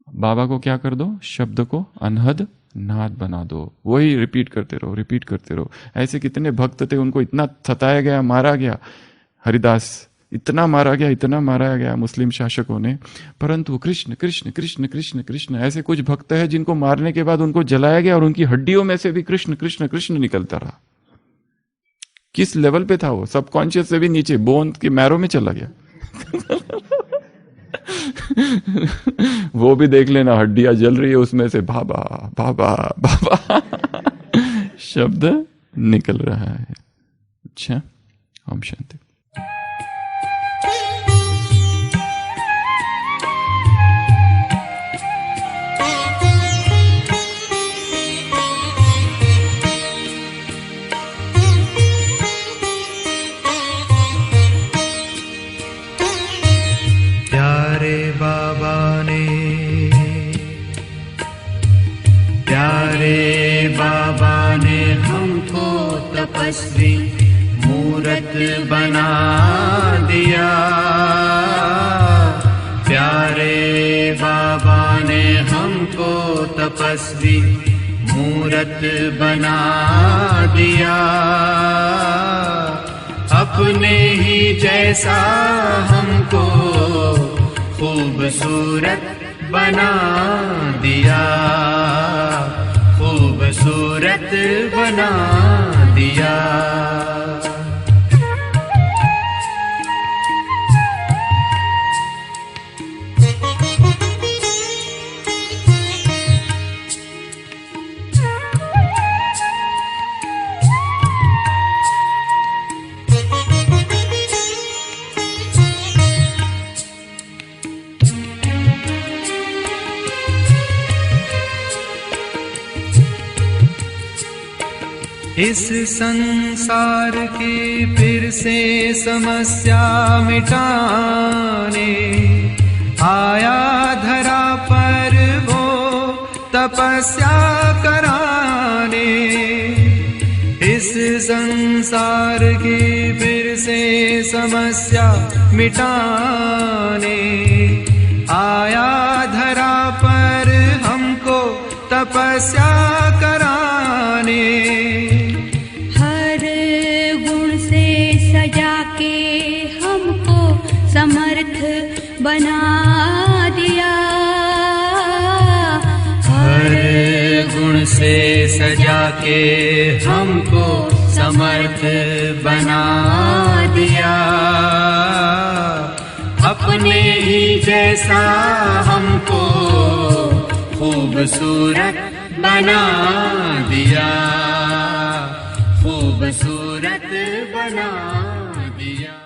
बाबा को क्या कर दो, शब्द को अनहद नाद बना दो, वही रिपीट करते रहो, रिपीट करते रहो। ऐसे कितने भक्त थे, उनको इतना सताया गया, मारा गया, हरिदास इतना मारा गया, इतना मारा गया मुस्लिम शासकों ने, परंतु कृष्ण कृष्ण कृष्ण कृष्ण कृष्ण। ऐसे कुछ भक्त है जिनको मारने के बाद उनको जलाया गया और उनकी हड्डियों में से भी कृष्ण कृष्ण कृष्ण निकलता रहा। किस लेवल पे था वो, सबकॉन्शियस से भी नीचे, बोन के मैरो में चला गया। वो भी देख लेना, हड्डियां जल रही है उसमें से, बाबा बाबा बाबा शब्द निकल रहा है। अच्छा, ओम शांति। बाबा ने हमको तपस्वी मूरत बना दिया। प्यारे बाबा ने हमको तपस्वी मूरत बना दिया। अपने ही जैसा हमको खूबसूरत बना दिया, खूबसूरत बना दिया। इस संसार की फिर से समस्या मिटाने आया धरा पर वो तपस्या कराने। इस संसार की फिर से समस्या मिटाने आया धरा पर हमको तपस्या कराने। समर्थ बना दिया। हर गुण से सजा के हमको समर्थ बना दिया। अपने ही जैसा हमको खूबसूरत बना दिया, खूबसूरत बना दिया।